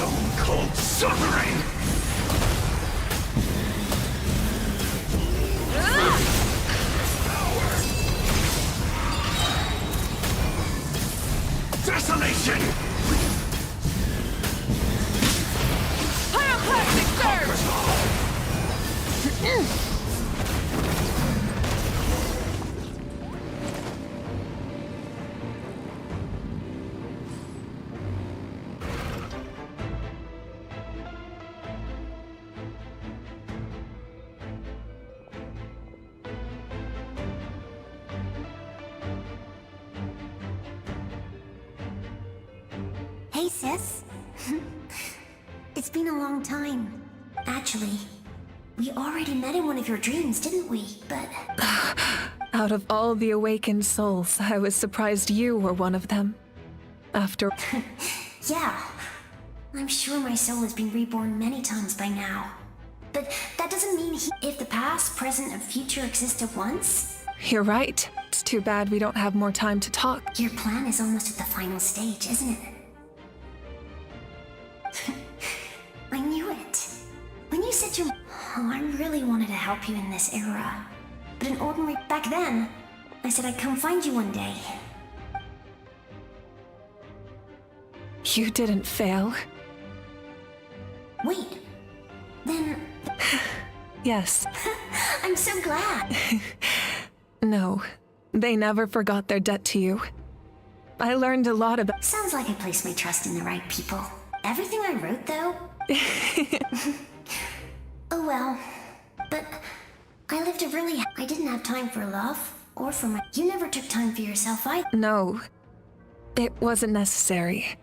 Stone cold suffering! Desolation! Pyroclastic surge! Hey, sis. It's been a long time. Actually, we already met in one of your dreams, didn't we? But... Out of all the awakened souls, I was surprised you were one of them. After... yeah. I'm sure my soul has been reborn many times by now. But that doesn't mean if the past, present, and future exist at once. You're right. It's too bad we don't have more time to talk. Your plan is almost at the final stage, isn't it? I knew it. When you said I really wanted to help you in this era. But in ordinary... Back then, I said I'd come find you one day. You didn't fail. Wait. Then... Yes. I'm so glad. No. They never forgot their debt to you. I learned a lot about... Sounds like I placed my trust in the right people. Everything I wrote, though? Oh well. But I lived a really... I didn't have time for love, or for my... You never took time for yourself either. No. It wasn't necessary.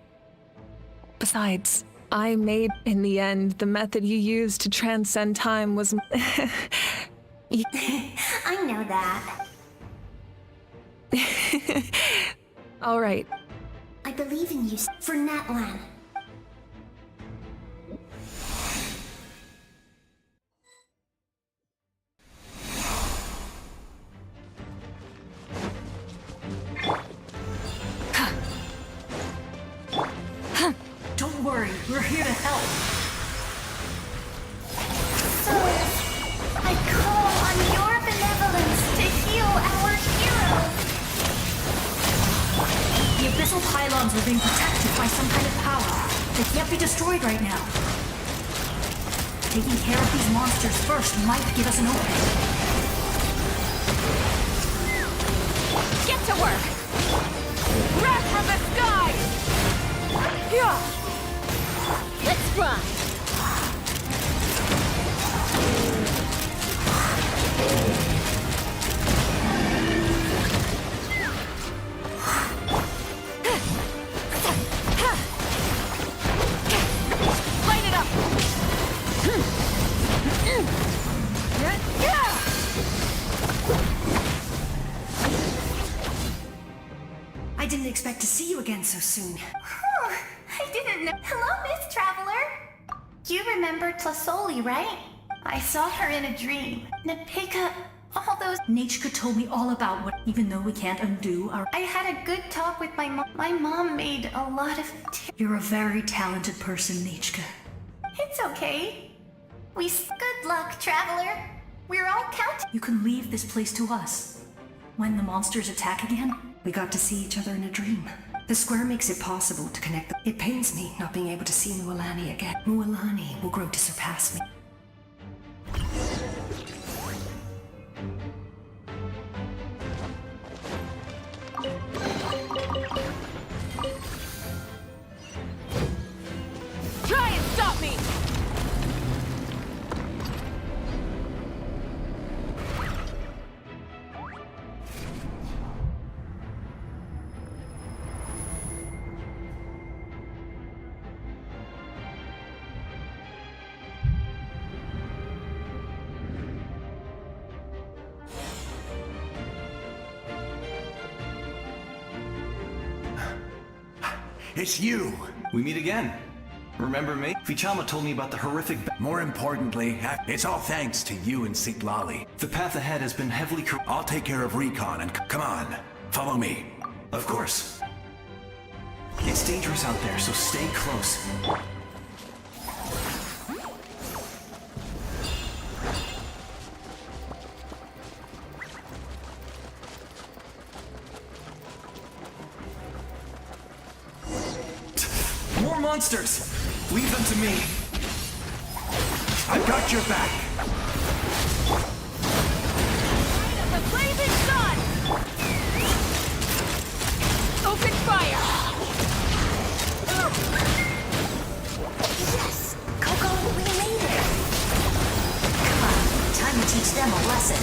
Besides, I made, in the end, the method you used to transcend time was... I know that. All right. I believe in you for Natlan. Don't worry, we're here to help. So, I call on your benevolence to heal our hero. The abyssal pylons are being protected by some kind of power. They can't be destroyed right now. Taking care of these monsters first might give us an opening. Get to work! Wrath from the sky! Yeah! Let's run! Light it up! I didn't expect to see you again so soon. I didn't know. Hello, Miss Traveler. You remember Tlasoli, right? I saw her in a dream. Napika, all those... Nachka told me all about what, even though we can't undo our... I had a good talk with my mom. My mom made a lot of... You're a very talented person, Nachka. It's okay. Good luck, Traveler. We're all counting. You can leave this place to us. When the monsters attack again, we got to see each other in a dream. The square makes it possible to connect them. It pains me not being able to see Mualani again. Mualani will grow to surpass me. Try and stop me! It's you! We meet again. Remember me? Vichama told me about the horrific... More importantly, it's all thanks to you and Sitlali. The path ahead has been heavily... I'll take care of recon and come on, follow me. Of course. It's dangerous out there, so stay close. monsters! Leave them to me. I've got your back. The blazing sun! Open fire! Yes! Coco, we made it! Come on, time to teach them a lesson.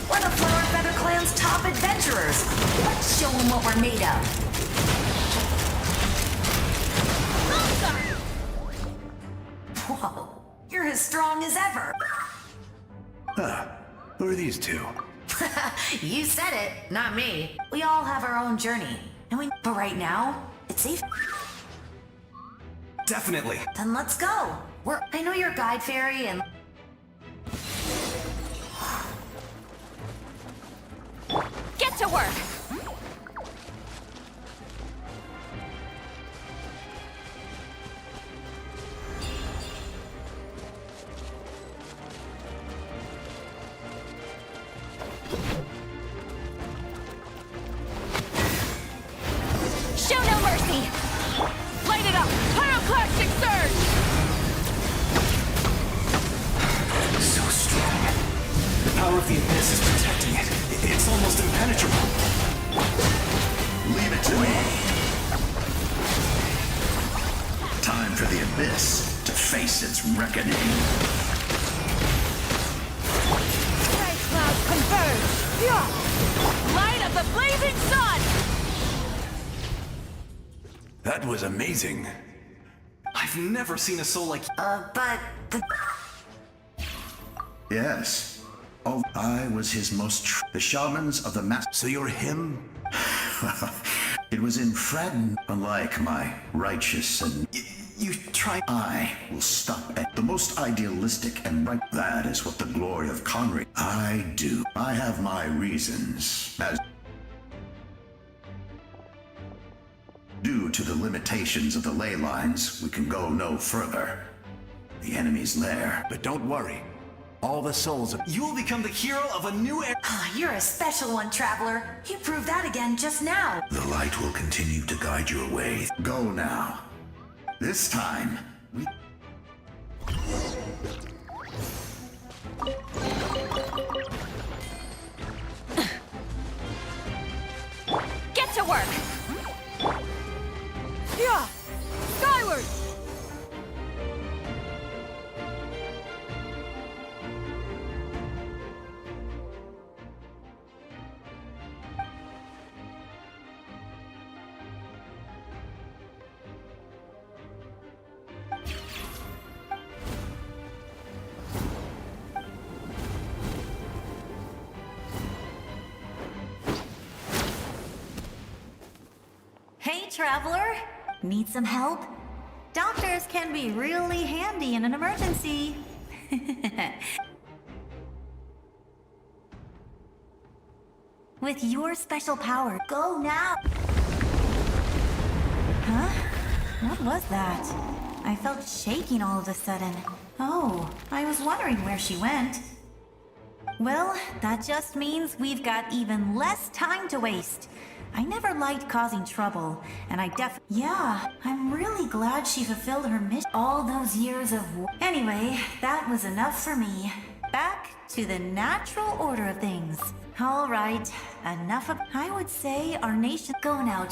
We're the Flower Feather Clan's top adventurers. Let's show them what we're made of. Whoa, you're as strong as ever. Huh. Who are these two? You said it, not me. We all have our own journey. But right now, it's safe. Definitely. Then let's go. I know you're guide fairy and... Get to work! Show no mercy! Light it up! Pyroclastic surge! So strong. The power of the abyss is protecting it. It's almost impenetrable. Leave it to me. Time for the abyss to face its reckoning. Bright clouds converge! Yeah! Light of the blazing sun! That was amazing. I've never seen a soul like... but the... Yes. Oh, I was his the shamans of the So you're him? It was in Fradden, unlike my righteous and... You try... I will stop at the most idealistic and right. That is what the glory of Conry. I do. I have my reasons. As due to the limitations of the ley lines, we can go no further. The enemy's lair. But don't worry. All the souls of... You will become the hero of a new era. You're a special one, Traveler. You proved that again just now. The light will continue to guide your way. Go now. This time, we... Get to work! Yeah! Skyward! Hey, Traveler! Need some help? Doctors can be really handy in an emergency. With your special power, go now! Huh? What was that? I felt shaking all of a sudden. Oh, I was wondering where she went. Well, that just means we've got even less time to waste. I never liked causing trouble, and I Yeah, I'm really glad she fulfilled her mission all those years of war. Anyway, that was enough for me. Back to the natural order of things. All right, enough of... I would say our nation... Go now,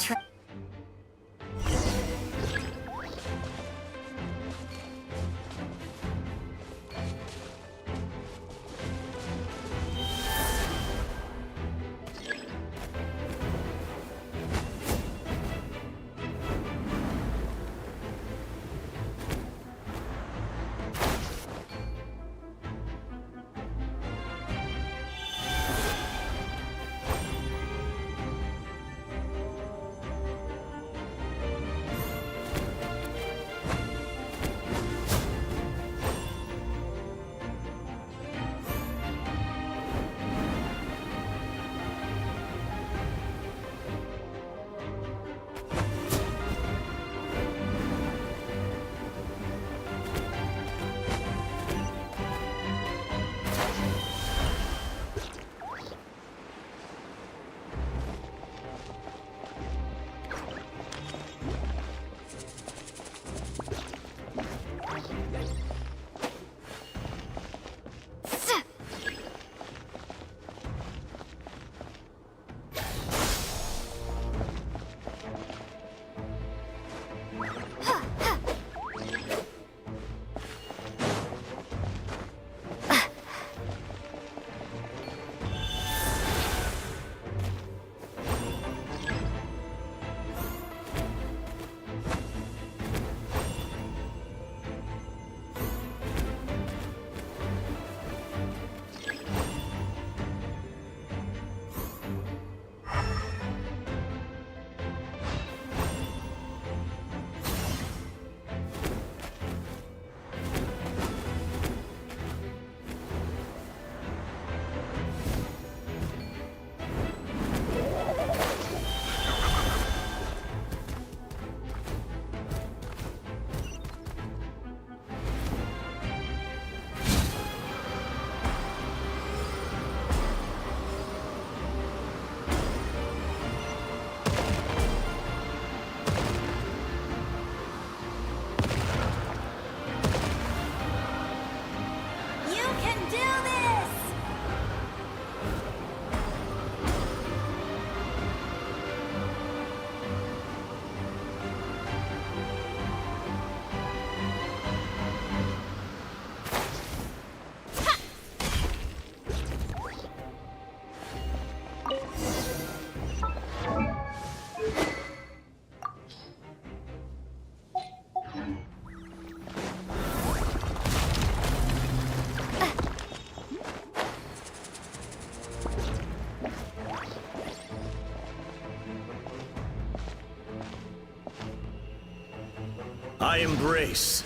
I embrace.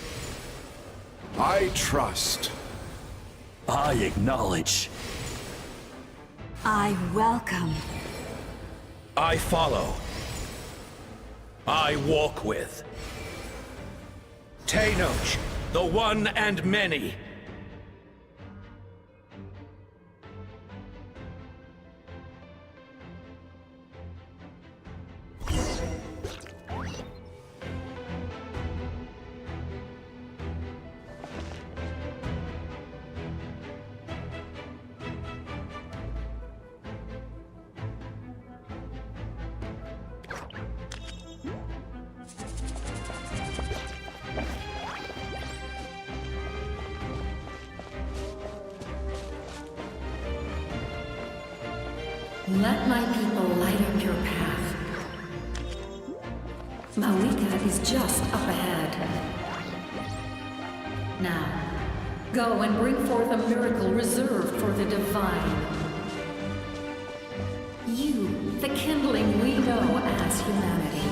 I trust. I acknowledge. I welcome. I follow. I walk with. Tenoch, the one and many. Let my people light up your path. Malika is just up ahead. Now, go and bring forth a miracle reserved for the divine. You, the kindling we know as humanity.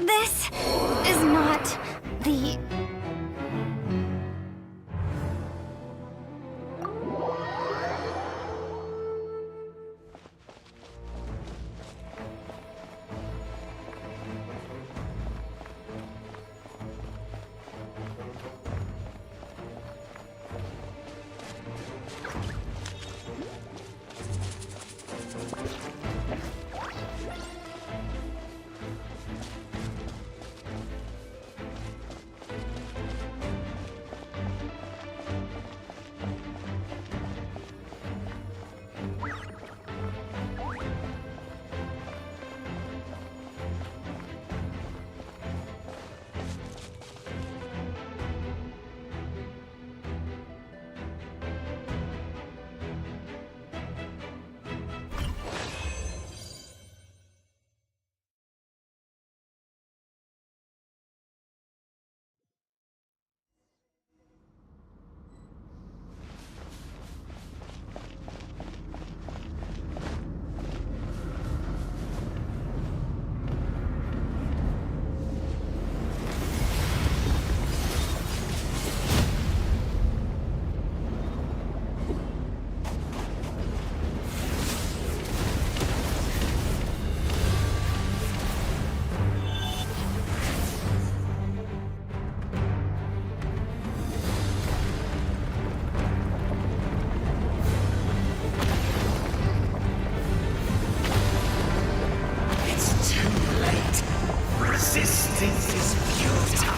This is not the... Resistance is futile.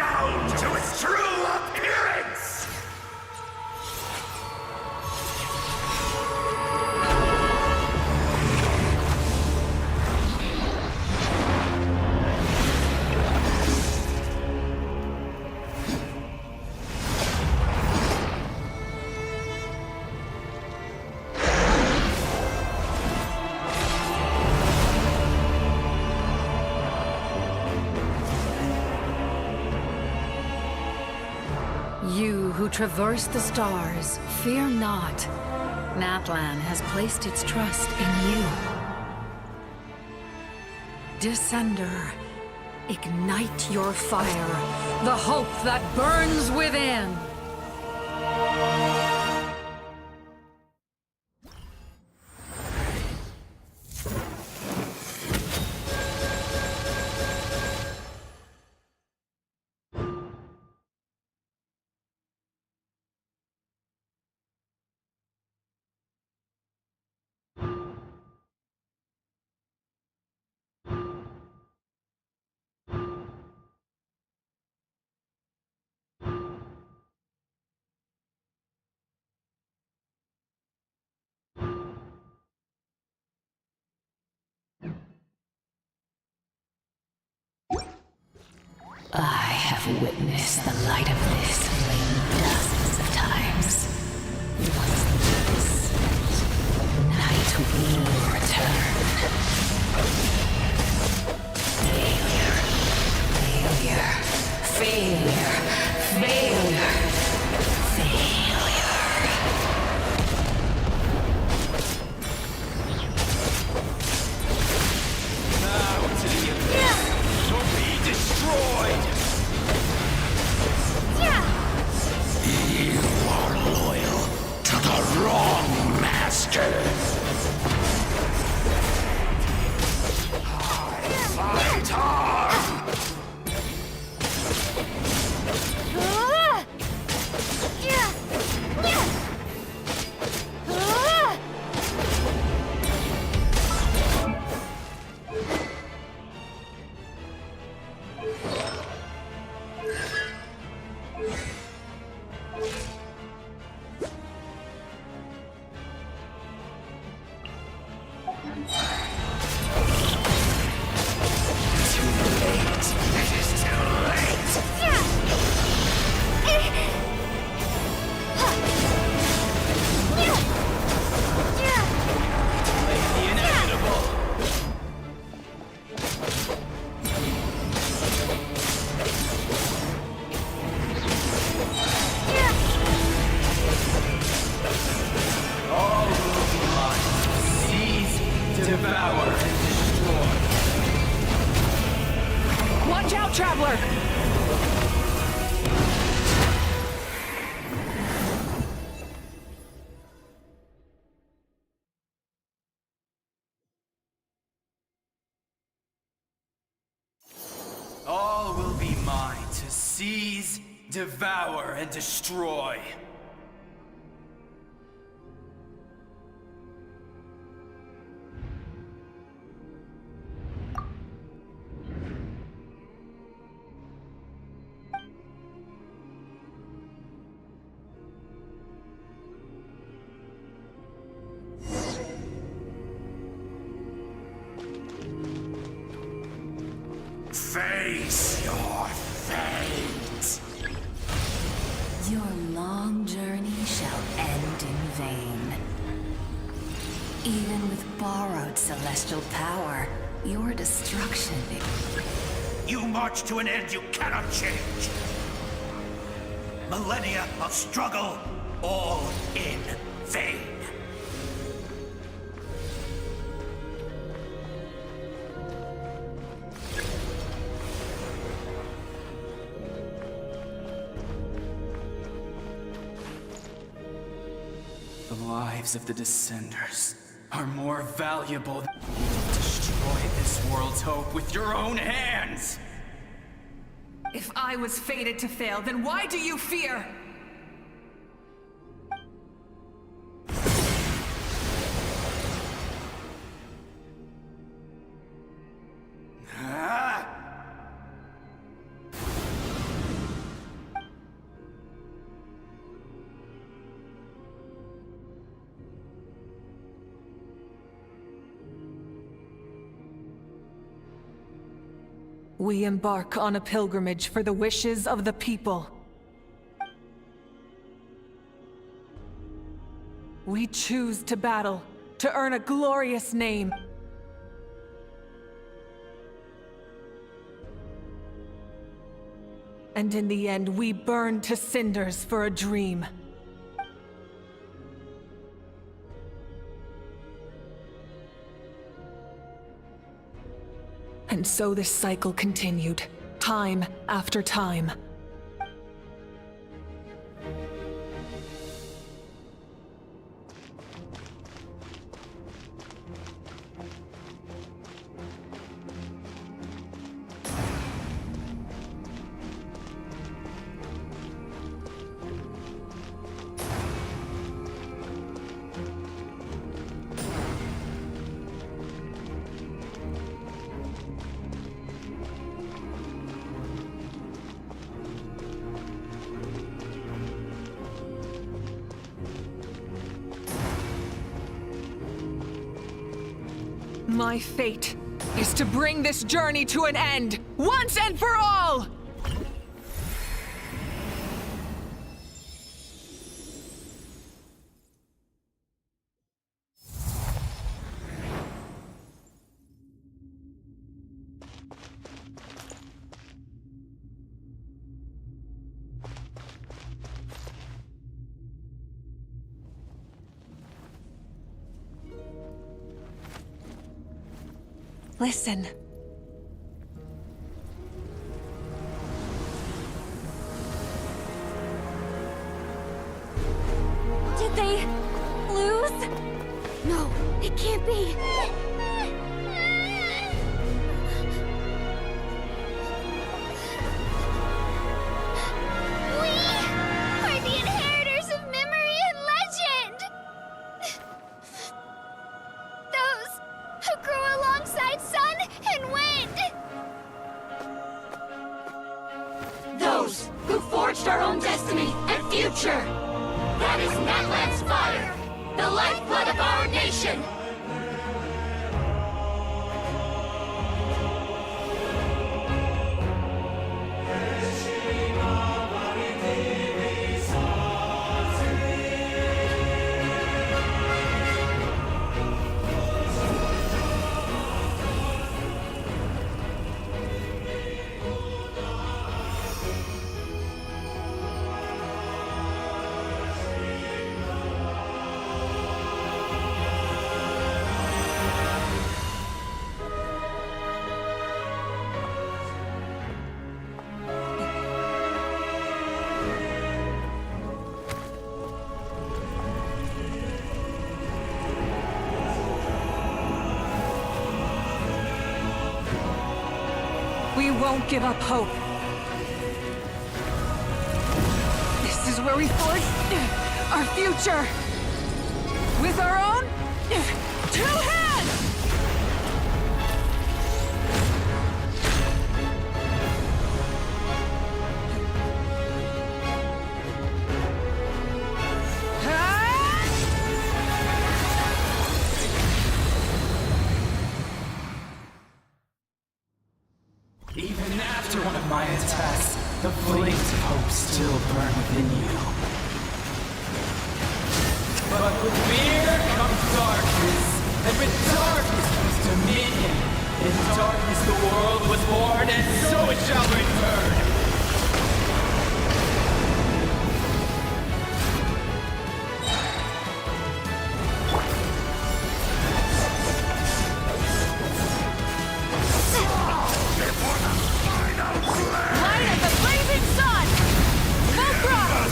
down to its true appearance! You who traverse the stars, fear not. Natlan has placed its trust in you. Descender, ignite your fire, the hope that burns within. I have witnessed the light of this flame dozens of times. Once this night will return. Failure. Failure. Failure. Failure. Now to the abyss, to be destroyed! You are loyal to the wrong master. Fight hard! Devour and destroy. Watch out, Traveler! All will be mine to seize, devour, and destroy. Face your fate. Your long journey shall end in vain. Even with borrowed celestial power, your destruction... You march to an end you cannot change. Millennia of struggle, all in vain. The lives of the Descenders are more valuable than you destroy this world's hope with your own hands! If I was fated to fail, then why do you fear? We embark on a pilgrimage for the wishes of the people. We choose to battle, to earn a glorious name. And in the end, we burn to cinders for a dream. And so this cycle continued, time after time. My fate is to bring this journey to an end, once and for all! Listen. Did they lose? No, it can't be. We're the inheritors of memory and legend! Those who grew alongside sun and wind! Those who forged our own destiny and future! That is Natlan's fire, the lifeblood of our nation! We won't give up hope. This is where we forge our future. With our own 2 hands! Even after one of my attacks, the flames of hope still burn within you. But with fear comes darkness, and with darkness comes dominion. In darkness the world was born, and so it shall return. Light as the blazing sun! Full throttle!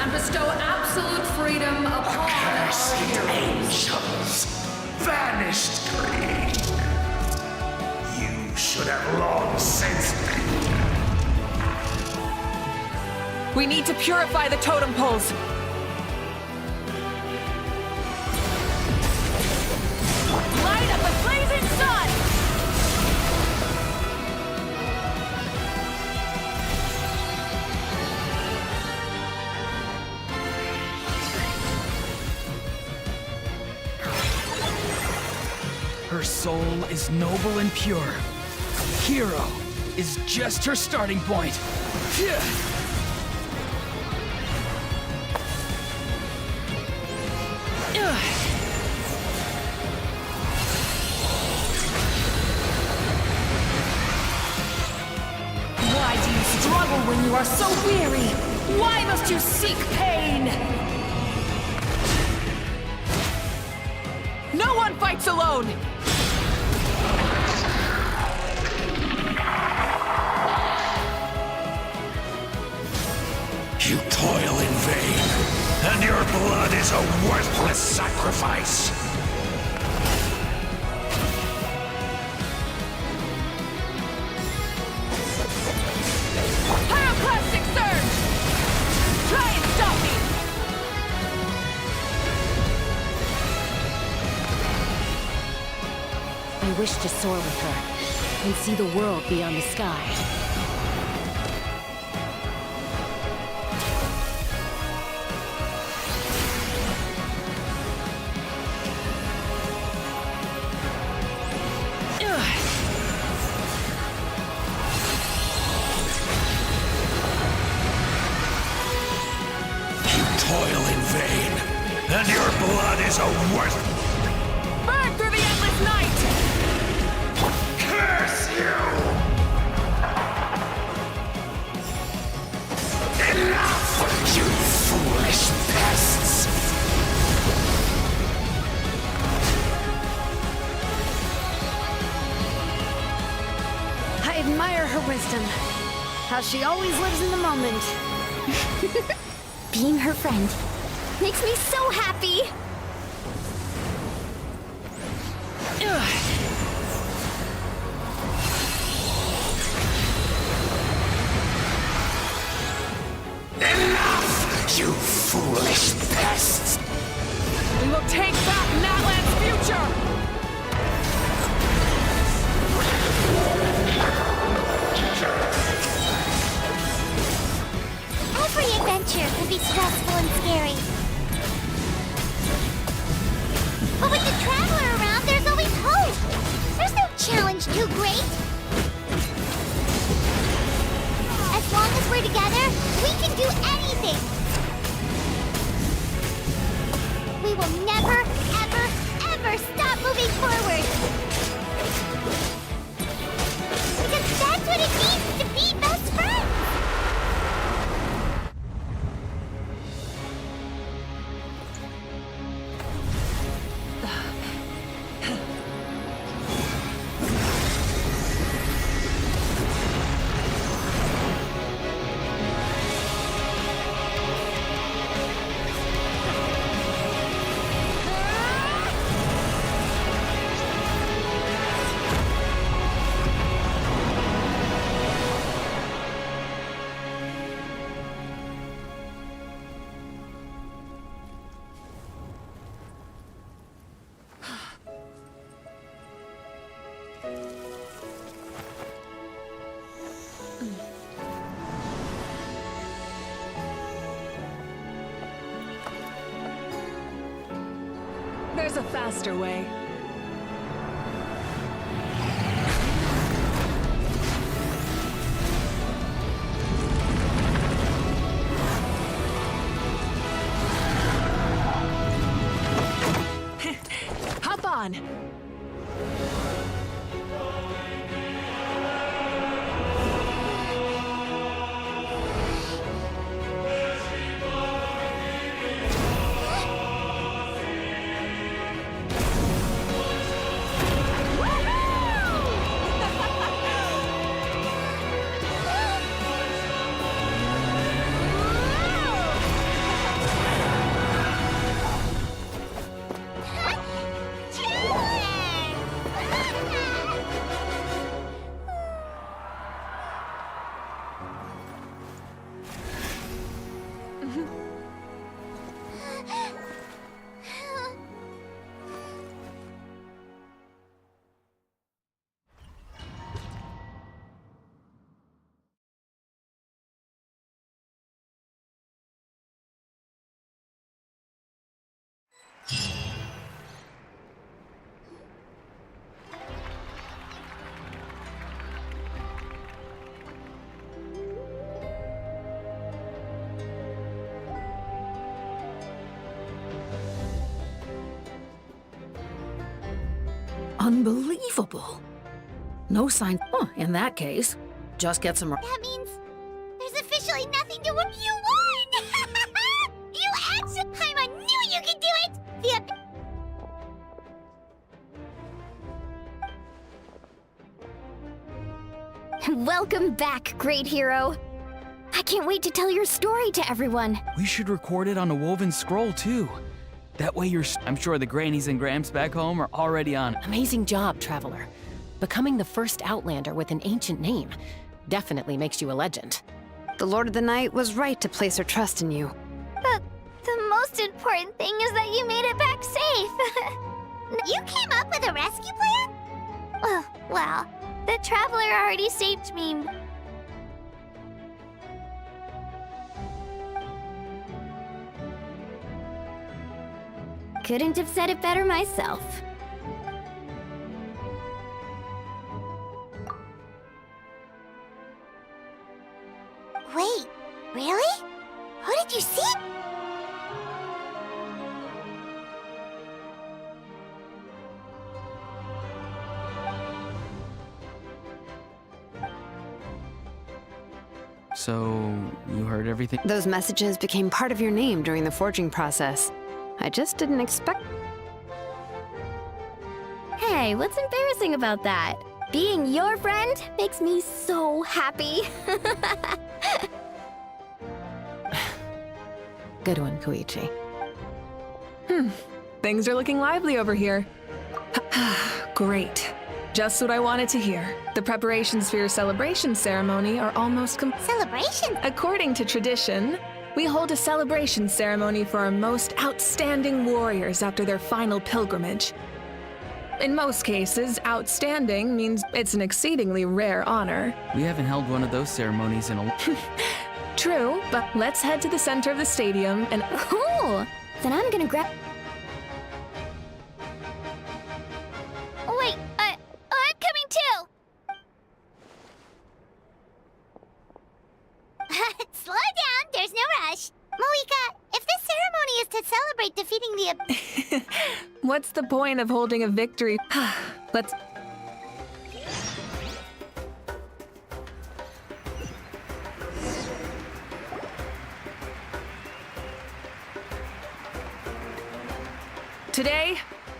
and bestow absolute freedom upon our heroes. Angels, vanished green. You should have long since We need to purify the totem poles. Light up the blazing sun! Her soul is noble and pure. Hero is just her starting point. Why do you struggle when you are so weary? Why must you seek pain? No one fights alone! you toil in vain, and your blood is a worthless sacrifice. Pyroclastic surge! Try and stop me! I wish to soar with her and see the world beyond the sky. You toil in vain, and your blood is a worth. Burn through the endless night! Curse you! Enough, you foolish pests! I admire her wisdom. How she always lives in the moment. Being her friend makes me so happy. Enough, you foolish pests! We will take back Natlan's future! Every adventure can be stressful and scary. But with the Traveler around, there's always hope. There's no challenge too great. As long as we're together, we can do anything. We will never, ever, ever stop moving forward. Because that's what it means to be best friends. There's a faster way. Hop on! Unbelievable. No sign. Huh, in that case, just get some. That means there's officially nothing to win. You won! You actually... Paimon knew you could do it! Welcome back, great hero. I can't wait to tell your story to everyone. We should record it on a woven scroll, too. That way I'm sure the grannies and gramps back home are already on it. Amazing job, Traveler. Becoming the first Outlander with an ancient name definitely makes you a legend. The Lord of the Night was right to place her trust in you. The most important thing is that you made it back safe. You came up with a rescue plan? Well, the Traveler already saved me. Couldn't have said it better myself. Wait, really? Who did you see? So, you heard everything? Those messages became part of your name during the forging process. I just didn't expect... Hey, what's embarrassing about that? Being your friend makes me so happy. Good one, Koichi. Things are looking lively over here. Great. Just what I wanted to hear. The preparations for your celebration ceremony are almost Celebration? According to tradition, we hold a celebration ceremony for our most outstanding warriors after their final pilgrimage. In most cases, outstanding means it's an exceedingly rare honor. We haven't held one of those ceremonies in a... True, but let's head to the center of the stadium and... Cool! Then I'm gonna grab... Wait, I'm coming too! Slow down, there's no rush. Moika, if this ceremony is to celebrate defeating the... What's the point of holding a victory? Let's... Today,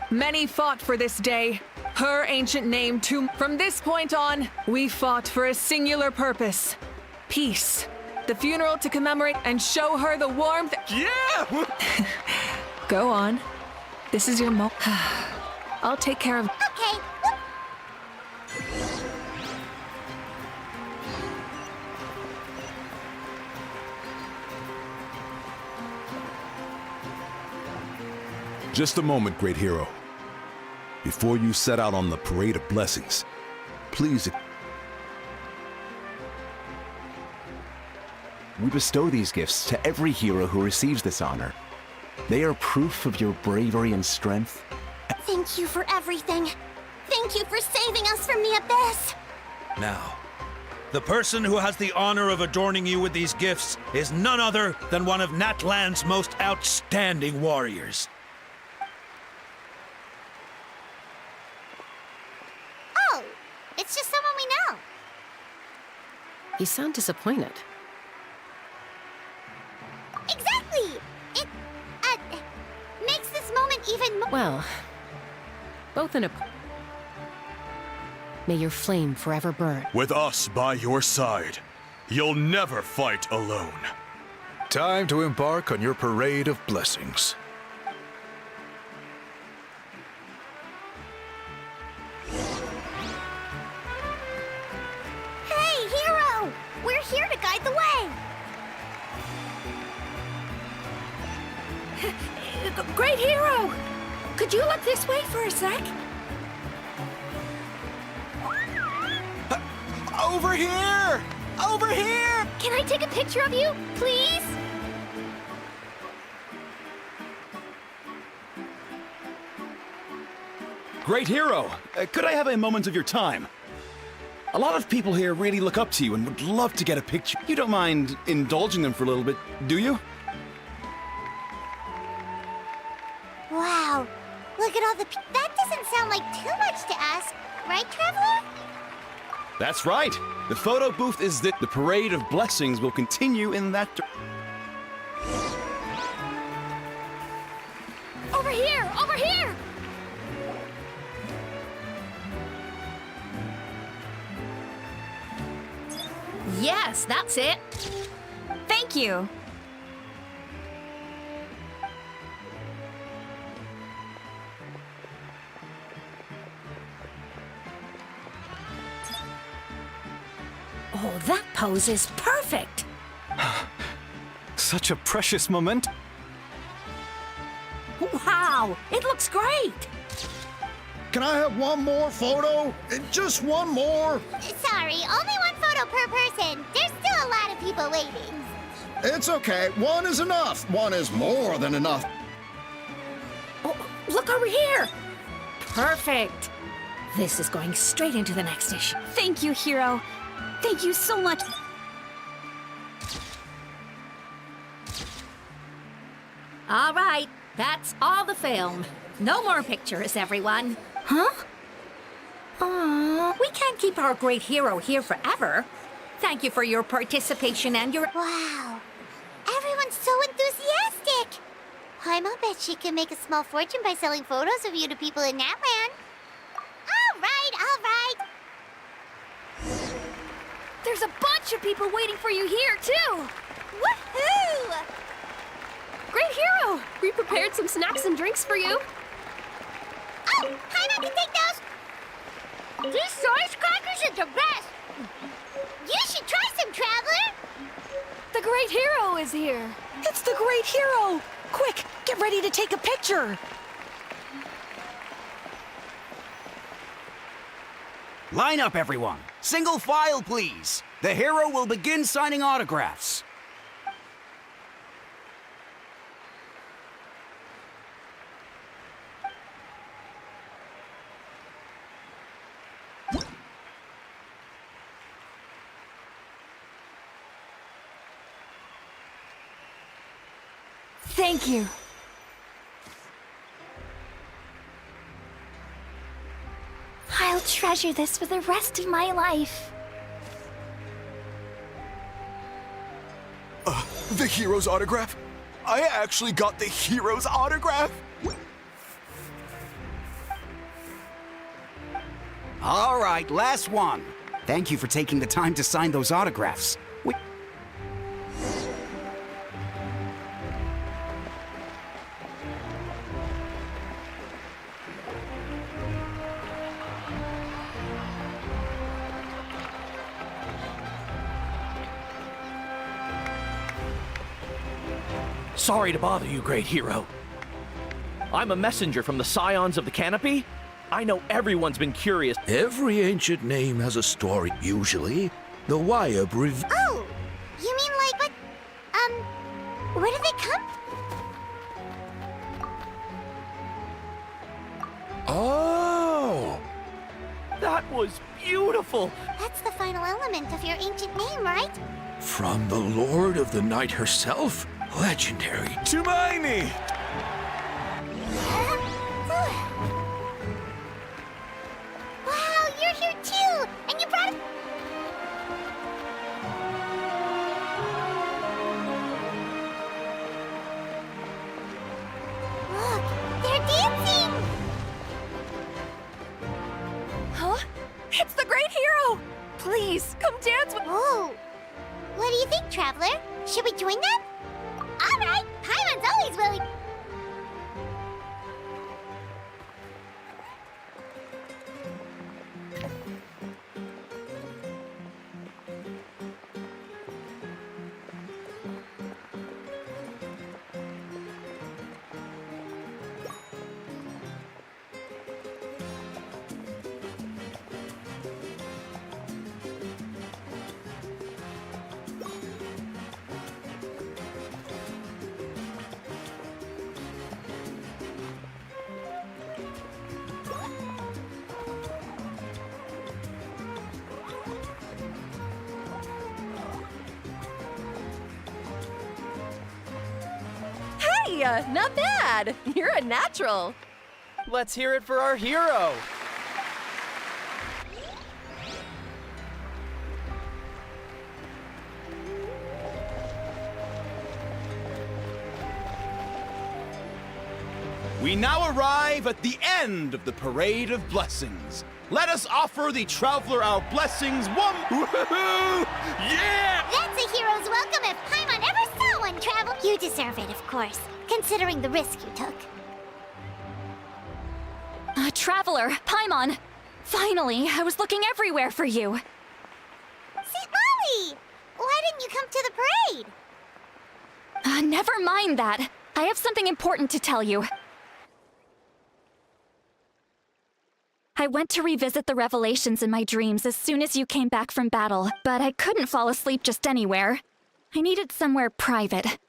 many fought for this day. Her ancient name too. From this point on, we fought for a singular purpose. Peace. The funeral to commemorate and show her the warmth. Yeah! Go on. This is your I'll take care of... Okay. Just a moment, great hero. Before you set out on the parade of blessings, please... We bestow these gifts to every hero who receives this honor. They are proof of your bravery and strength. Thank you for everything. Thank you for saving us from the abyss. Now, the person who has the honor of adorning you with these gifts is none other than one of Natlan's most outstanding warriors. Oh, it's just someone we know. You sound disappointed. Exactly! It, makes this moment even more... Well, both in a... May your flame forever burn. With us by your side, you'll never fight alone. Time to embark on your parade of blessings. Hey, hero! We're here to guide the way! Great hero! Could you look this way for a sec? Over here! Over here! Can I take a picture of you, please? Great hero! Could I have a moment of your time? A lot of people here really look up to you and would love to get a picture. You don't mind indulging them for a little bit, do you? Wow, Look at all the that doesn't sound like too much to ask, right, Traveler? That's right. The photo booth is the parade of blessings will continue in that Over here! Over here! Yes, that's it. Thank you. Oh, that pose is perfect. Such a precious moment. Wow, it looks great. Can I have one more photo? Just one more? Sorry, only one photo per person. There's still a lot of people waiting. It's okay. One is enough. One is more than enough. Oh, look over here. Perfect. This is going straight into the next issue. Thank you, Hero. Thank you so much. All right, that's all the film. No more pictures, everyone. Huh? We can't keep our great hero here forever. Thank you for your participation and your... Wow. Everyone's so enthusiastic. Paimon bet she can make a small fortune by selling photos of you to people in Natland. All right, all right. There's a bunch of people waiting for you here, too! Woohoo! Great Hero! We prepared some snacks and drinks for you. Oh, Paimon can take those. These source crackers are the best. You should try some, Traveler. The Great Hero is here. It's the Great Hero! Quick, get ready to take a picture! Line up, everyone. Single file, please. The hero will begin signing autographs. Thank you. I'll treasure this for the rest of my life. The hero's autograph? I actually got the hero's autograph? All right, last one. Thank you for taking the time to sign those autographs. Sorry to bother you, Great Hero. I'm a messenger from the Scions of the Canopy. I know everyone's been curious. Every ancient name has a story, usually. The Wyab Oh, you mean like what? Where do they come? Oh! That was beautiful! That's the final element of your ancient name, right? From the Lord of the Night herself? Legendary. Tumaini! Wow, you're here too! And you brought... Look, they're dancing! Huh? It's the Great Hero! Please, come dance with... Oh! What do you think, Traveler? Should we join them? All right, Paimon's always willing. Hey, not bad. You're a natural. Let's hear it for our hero! We now arrive at the end of the Parade of Blessings. Let us offer the traveler our blessings one. Woohoo! Yeah! That's a hero's welcome if Paimon ever saw one travel. You deserve it, of course, considering the risk you took. Traveler, Paimon! Finally, I was looking everywhere for you. St. Molly! Why didn't you come to the parade? Never mind that. I have something important to tell you. I went to revisit the revelations in my dreams as soon as you came back from battle, but I couldn't fall asleep just anywhere. I needed somewhere private.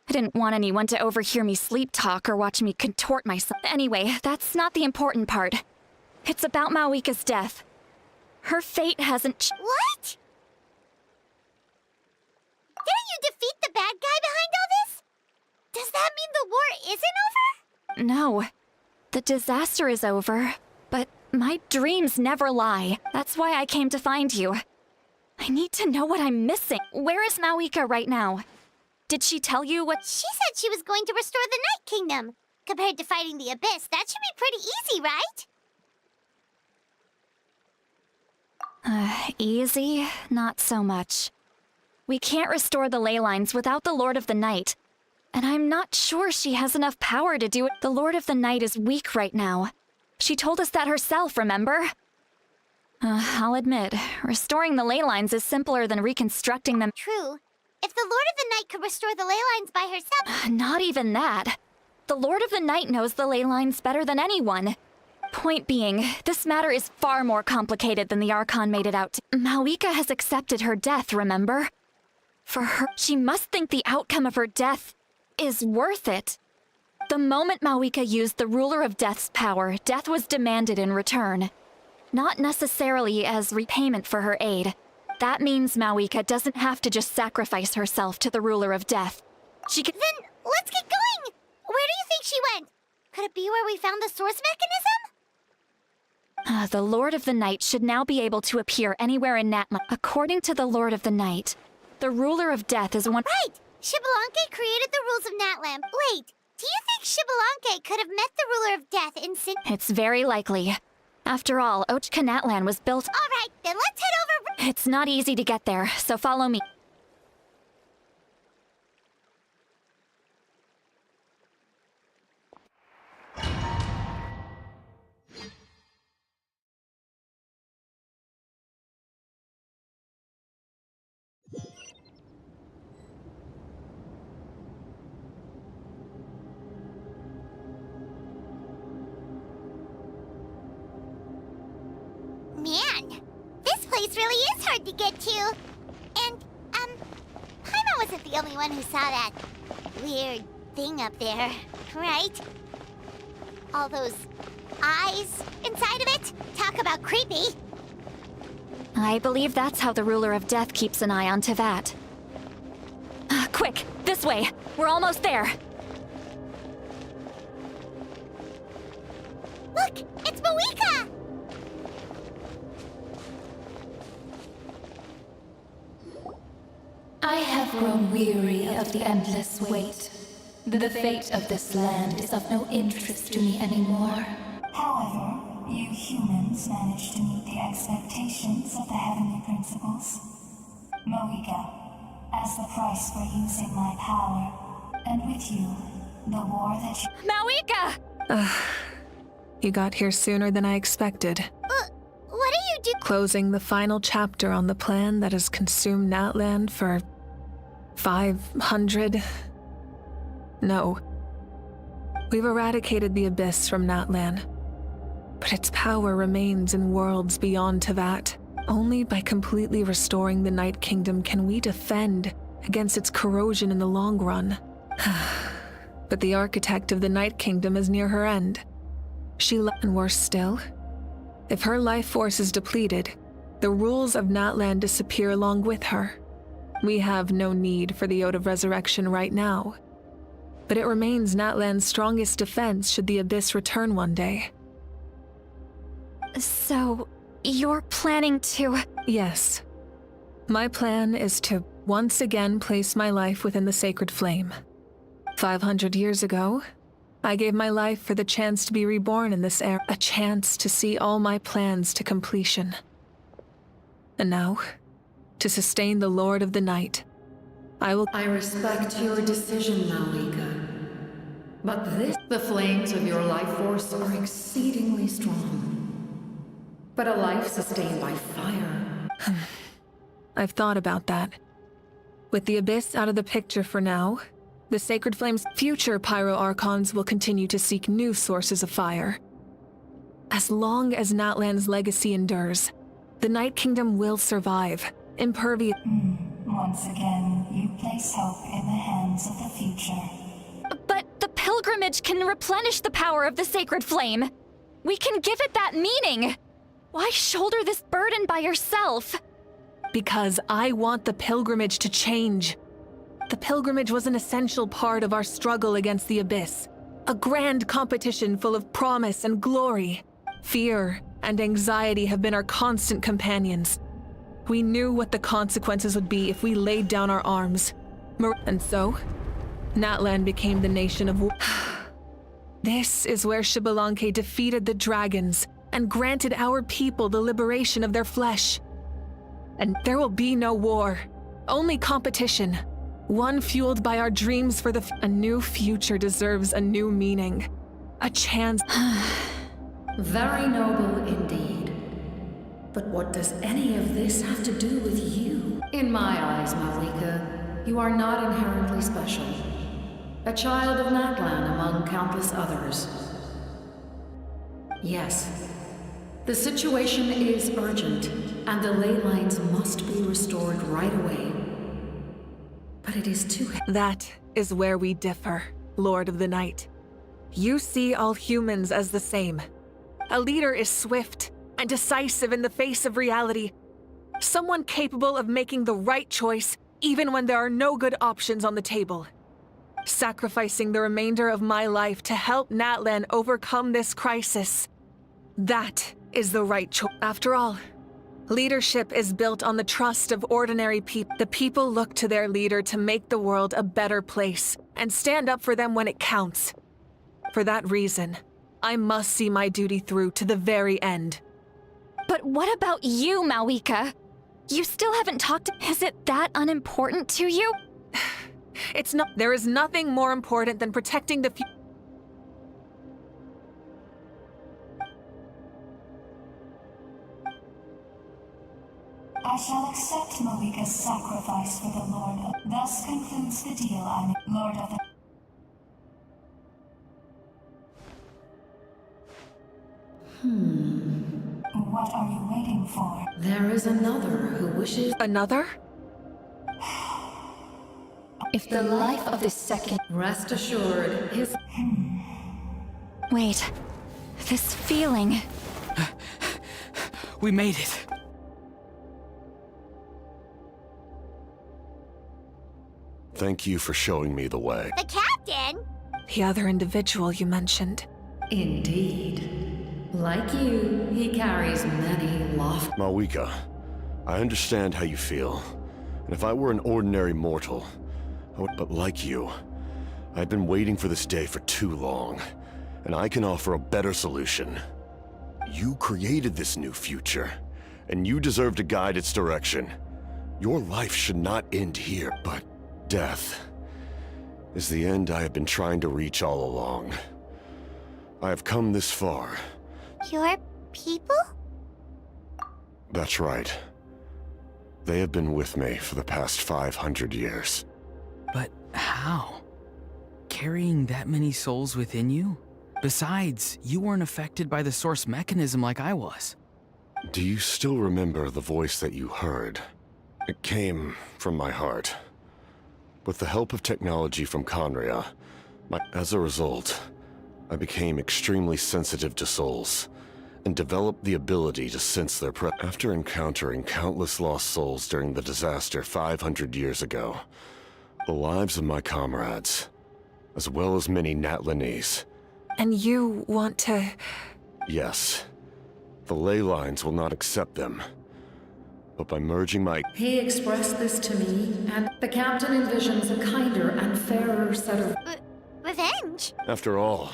I didn't want anyone to overhear me sleep talk or watch me contort myself. Anyway, that's not the important part. It's about Mawika's death. Her fate hasn't What? Didn't you defeat the bad guy behind all this? Does that mean the war isn't over? No. The disaster is over, but my dreams never lie. That's why I came to find you. I need to know what I'm missing. Where is Mawika right now? Did she tell you what— She said she was going to restore the Night Kingdom. Compared to fighting the Abyss, that should be pretty easy, right? Easy? Not so much. We can't restore the ley lines without the Lord of the Night. And I'm not sure she has enough power to do it. The Lord of the Night is weak right now. She told us that herself, remember? I'll admit, restoring the ley lines is simpler than reconstructing them. True. If the Lord of the Night could restore the ley lines by herself— Not even that. The Lord of the Night knows the ley lines better than anyone. Point being, this matter is far more complicated than the Archon made it out to. Mawika has accepted her death, remember? For her, she must think the outcome of her death is worth it. The moment Mawika used the Ruler of Death's power, death was demanded in return. Not necessarily as repayment for her aid. That means Mawika doesn't have to just sacrifice herself to the Ruler of Death. She can— Then let's get going! Where do you think she went? Could it be where we found the source mechanism? The Lord of the Night should now be able to appear anywhere in Natma. According to the Lord of the Night, the Ruler of Death is one— Right! Shibalanke created the rules of Natlan. Wait, do you think Shibalanke could have met the Ruler of Death in Sin— It's very likely. After all, Ochka Natlan was built— Alright, then let's head over— It's not easy to get there, so follow me. Man, this place really is hard to get to. And, Paimon wasn't the only one who saw that weird thing up there, right? All those eyes inside of it? Talk about creepy. I believe that's how the Ruler of Death keeps an eye on Tevat. Quick, this way! We're almost there! Look, it's Mawika! I have grown weary of the endless wait. The fate of this land is of no interest to me anymore. However, you humans managed to meet the expectations of the Heavenly Principles. Mawika, as the price for using my power, and with you, the war that you— Mawika! You got here sooner than I expected. What do you do? Closing the final chapter on the plan that has consumed Natland for 500... No. We've eradicated the Abyss from Natlan, but its power remains in worlds beyond Tevat. Only by completely restoring the Night Kingdom can we defend against its corrosion in the long run. But the architect of the Night Kingdom is near her end. And worse still, if her life force is depleted, the rules of Natlan disappear along with her. We have no need for the Ode of Resurrection right now. But it remains Natlan's strongest defense should the Abyss return one day. So, you're planning to... Yes. My plan is to once again place my life within the sacred flame. 500 years ago, I gave my life for the chance to be reborn in this era, a chance to see all my plans to completion. And now, to sustain the Lord of the Night, I respect your decision, Malika. But the flames of your life force are exceedingly strong. But a life sustained by fire... I've thought about that. With the Abyss out of the picture for now, the Sacred Flame's future Pyro Archons will continue to seek new sources of fire. As long as Natlan's legacy endures, the Night Kingdom will survive, impervious. Once again, you place hope in the hands of the future. But the pilgrimage can replenish the power of the sacred flame. We can give it that meaning. Why shoulder this burden by yourself? Because I want the pilgrimage to change. The pilgrimage was an essential part of our struggle against the Abyss. A grand competition full of promise and glory. Fear and anxiety have been our constant companions. We knew what the consequences would be if we laid down our arms. And so, Natlan became the nation of war. This is where Xbalanque defeated the dragons and granted our people the liberation of their flesh. And there will be no war, only competition. One fueled by our dreams for a new future deserves a new meaning. A chance. Very noble indeed. But what does any of this have to do with you? In my eyes, Malika, you are not inherently special. A child of Natlan among countless others. Yes, the situation is urgent, and the ley lines must be restored right away. But it is too... That is where we differ, Lord of the Night. You see all humans as the same. A leader is swift and decisive in the face of reality. Someone capable of making the right choice even when there are no good options on the table. Sacrificing the remainder of my life to help Natlan overcome this crisis. That is the right choice. After all, leadership is built on the trust of ordinary people. The people look to their leader to make the world a better place and stand up for them when it counts. For that reason, I must see my duty through to the very end. But what about you, Malika? You still haven't talked. Is it that unimportant to you? It's not. There is nothing more important than protecting the future. I shall accept Malika's sacrifice for the Lord of... Thus concludes the deal, I'm Lord of the... What are you waiting for? There is another who wishes... Another? If the life of the second... Rest assured, his... Wait. This feeling... We made it. Thank you for showing me the way. The captain? The other individual you mentioned. Indeed. Like you, he carries many lofty... Malika, I understand how you feel. And if I were an ordinary mortal, I would... But like you, I've been waiting for this day for too long. And I can offer a better solution. You created this new future, and you deserve to guide its direction. Your life should not end here, but death is the end I have been trying to reach all along. I have come this far. Your people? That's right. They have been with me for the past 500 years. But how? Carrying that many souls within you? Besides, you weren't affected by the source mechanism like I was. Do you still remember the voice that you heard? It came from my heart. With the help of technology from Conria, as a result, I became extremely sensitive to souls, and developed the ability to sense their presence. After encountering countless lost souls during the disaster 500 years ago, the lives of my comrades as well as many Natlanese. And you want to... Yes. The ley lines will not accept them. But by merging my... He expressed this to me, and the captain envisions a kinder and fairer set of... Revenge? After all,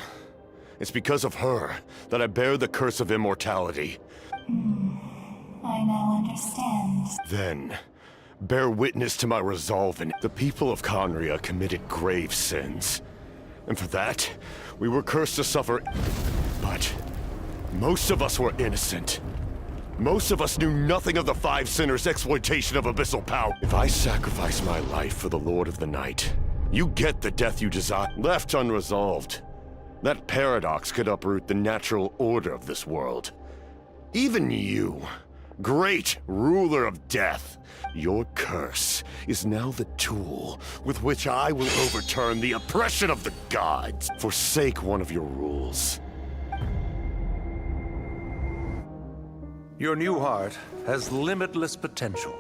it's because of her that I bear the curse of immortality. I now understand. Then, bear witness to my resolve in the people of Conria committed grave sins. And for that, we were cursed to suffer. But most of us were innocent. Most of us knew nothing of the Five Sinners' exploitation of abyssal power. If I sacrifice my life for the Lord of the Night, you get the death you desire. Left unresolved, that paradox could uproot the natural order of this world. Even you, great ruler of death, your curse is now the tool with which I will overturn the oppression of the gods. Forsake one of your rules. Your new heart has limitless potential,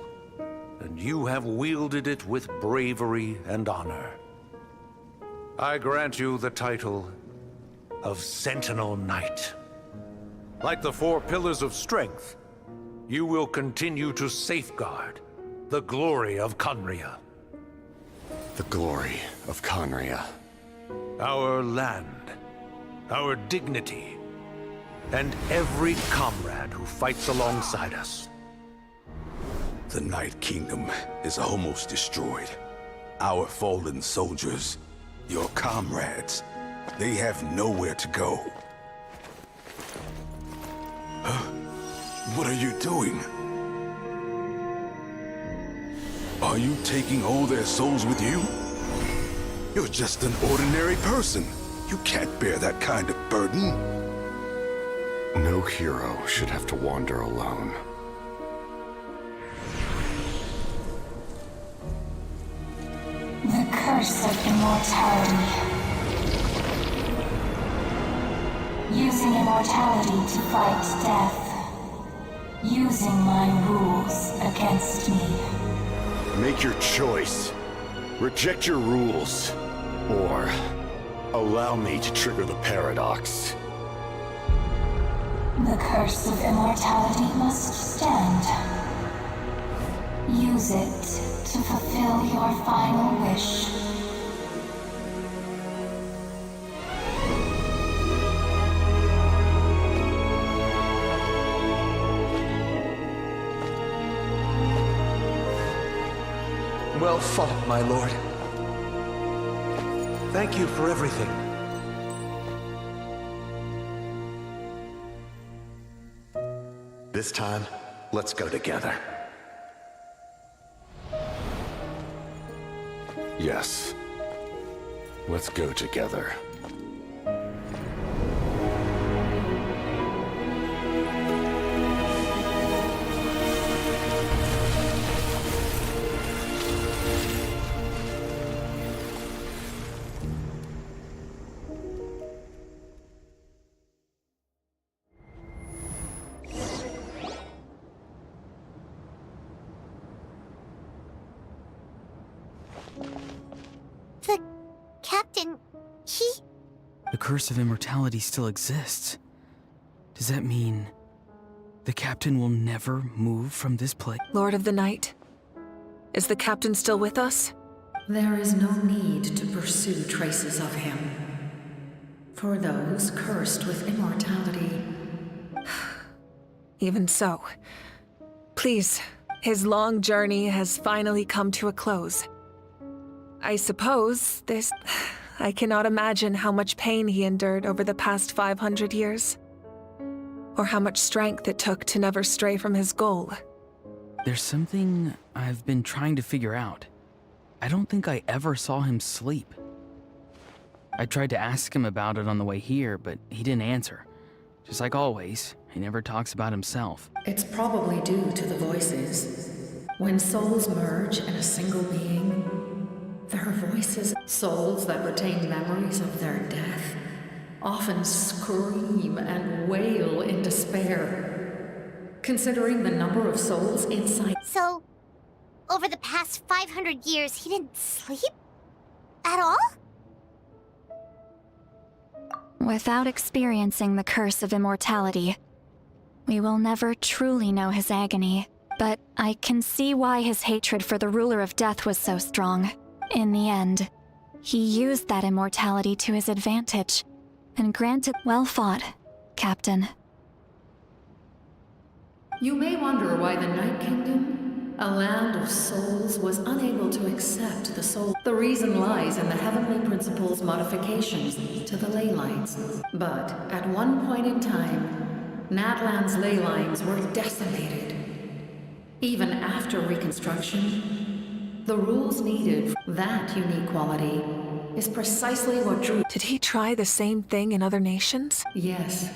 and you have wielded it with bravery and honor. I grant you the title of Sentinel Knight. Like the four pillars of strength, you will continue to safeguard the glory of Conria. The glory of Conria. Our land, our dignity, and every comrade who fights alongside us. The Night Kingdom is almost destroyed. Our fallen soldiers, your comrades, they have nowhere to go. What are you doing? Are you taking all their souls with you? You're just an ordinary person. You can't bear that kind of burden. No hero should have to wander alone. The curse of immortality. Using immortality to fight death. Using my rules against me. Make your choice. Reject your rules. Or allow me to trigger the paradox. The curse of immortality must stand. Use it to fulfill your final wish. Well fought, my lord. Thank you for everything. This time, let's go together. Yes. Let's go together. The captain, he... The curse of immortality still exists. Does that mean the captain will never move from this place? Lord of the Night, is the captain still with us? There is no need to pursue traces of him. For those cursed with immortality... Even so, please, his long journey has finally come to a close. I suppose this... I cannot imagine how much pain he endured over the past 500 years. Or how much strength it took to never stray from his goal. There's something I've been trying to figure out. I don't think I ever saw him sleep. I tried to ask him about it on the way here, but he didn't answer. Just like always, he never talks about himself. It's probably due to the voices. When souls merge in a single being, their voices, souls that retain memories of their death, often scream and wail in despair. Considering the number of souls inside... So, over the past 500 years, he didn't sleep? At all? Without experiencing the curse of immortality, we will never truly know his agony. But I can see why his hatred for the ruler of death was so strong. In the end, he used that immortality to his advantage, and granted, well fought, Captain. You may wonder why the Night Kingdom, a land of souls, was unable to accept the soul. The reason lies in the Heavenly Principle's modifications to the ley lines. But at one point in time, Natlan's ley lines were decimated. Even after reconstruction, the rules needed for that unique quality is precisely what drew... Did he try the same thing in other nations? Yes.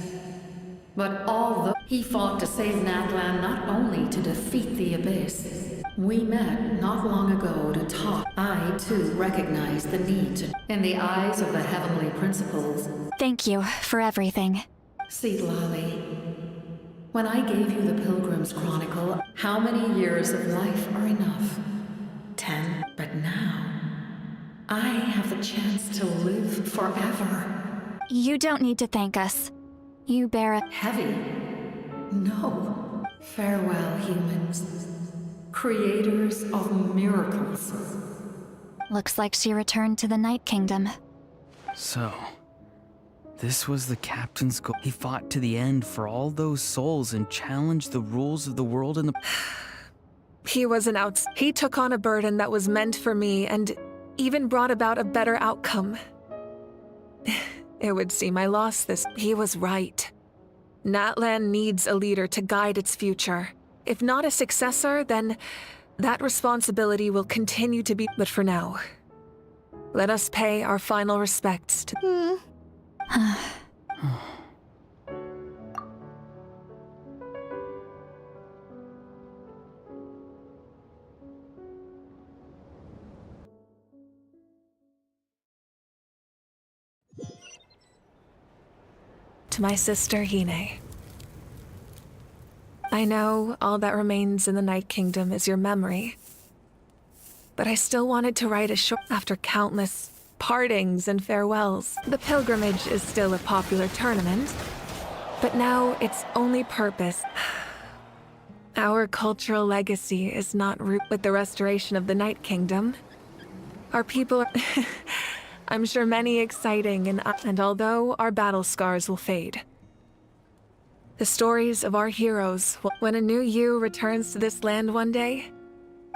But although he fought to save Natlan not only to defeat the Abyss, we met not long ago to talk. I, too, recognize the need to... In the eyes of the Heavenly Principles... Thank you for everything. See, Lolly, when I gave you the Pilgrim's Chronicle, how many years of life are enough? 10. But now, I have the chance to live forever. You don't need to thank us. You bear a... Heavy? No. Farewell, humans. Creators of miracles. Looks like she returned to the Night Kingdom. So, this was the captain's goal. He fought to the end for all those souls and challenged the rules of the world and the... He was an outs. He took on a burden that was meant for me and even brought about a better outcome. It would seem I lost this. He was right. Natlan needs a leader to guide its future. If not a successor, then that responsibility will continue to be... But for now, let us pay our final respects to... To my sister, Hine. I know all that remains in the Night Kingdom is your memory. But I still wanted to write a short... After countless partings and farewells. The pilgrimage is still a popular tournament, but now its only purpose... Our cultural legacy is not rooted with the restoration of the Night Kingdom. Our people are... I'm sure many exciting, and although our battle scars will fade, the stories of our heroes, when a new you returns to this land one day,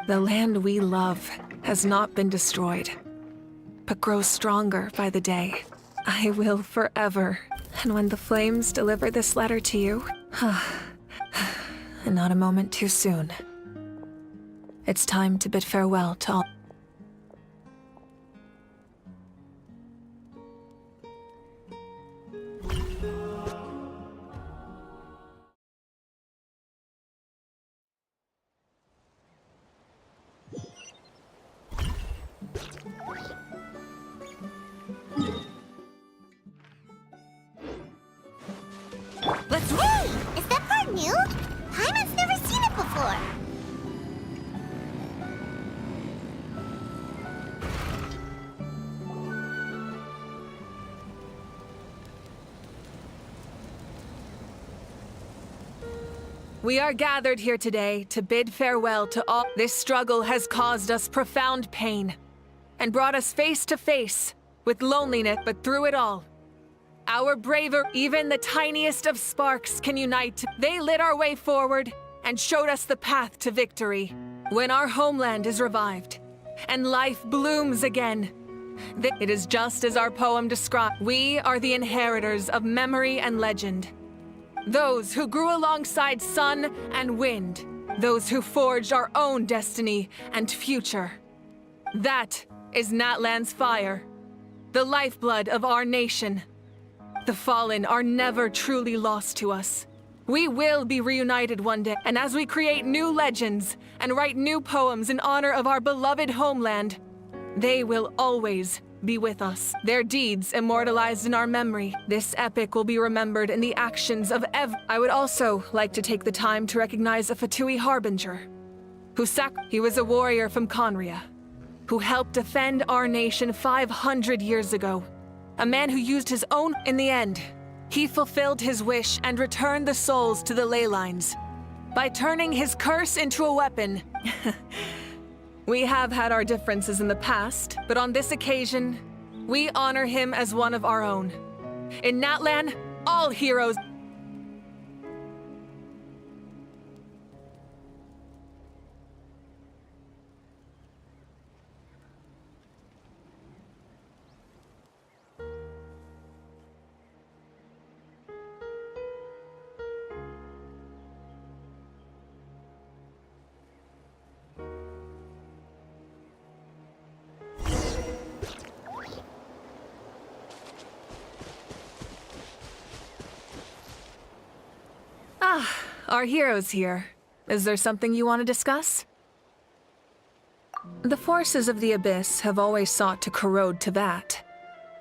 the land we love has not been destroyed, but grows stronger by the day. I will forever. And when the flames deliver this letter to you, and not a moment too soon, it's time to bid farewell to all. Let's woo! Is that part new? Paimon's never seen it before. We are gathered here today to bid farewell to all. This struggle has caused us profound pain and brought us face to face with loneliness, but through it all, our braver, even the tiniest of sparks can unite. They lit our way forward and showed us the path to victory. When our homeland is revived and life blooms again, it is just as our poem describes. We are the inheritors of memory and legend. Those who grew alongside sun and wind. Those who forged our own destiny and future. That is Natlan's fire, the lifeblood of our nation. The fallen are never truly lost to us. We will be reunited one day, and as we create new legends and write new poems in honor of our beloved homeland, they will always be with us. Their deeds immortalized in our memory. This epic will be remembered in the actions of I would also like to take the time to recognize a Fatui Harbinger, he was a warrior from Conria, who helped defend our nation 500 years ago. A man who used his own in the end. He fulfilled his wish and returned the souls to the ley lines. By turning his curse into a weapon. We have had our differences in the past, but on this occasion, we honor him as one of our own. In Natlan, all heroes... Our hero's here. Is there something you want to discuss? The forces of the Abyss have always sought to corrode Teyvat.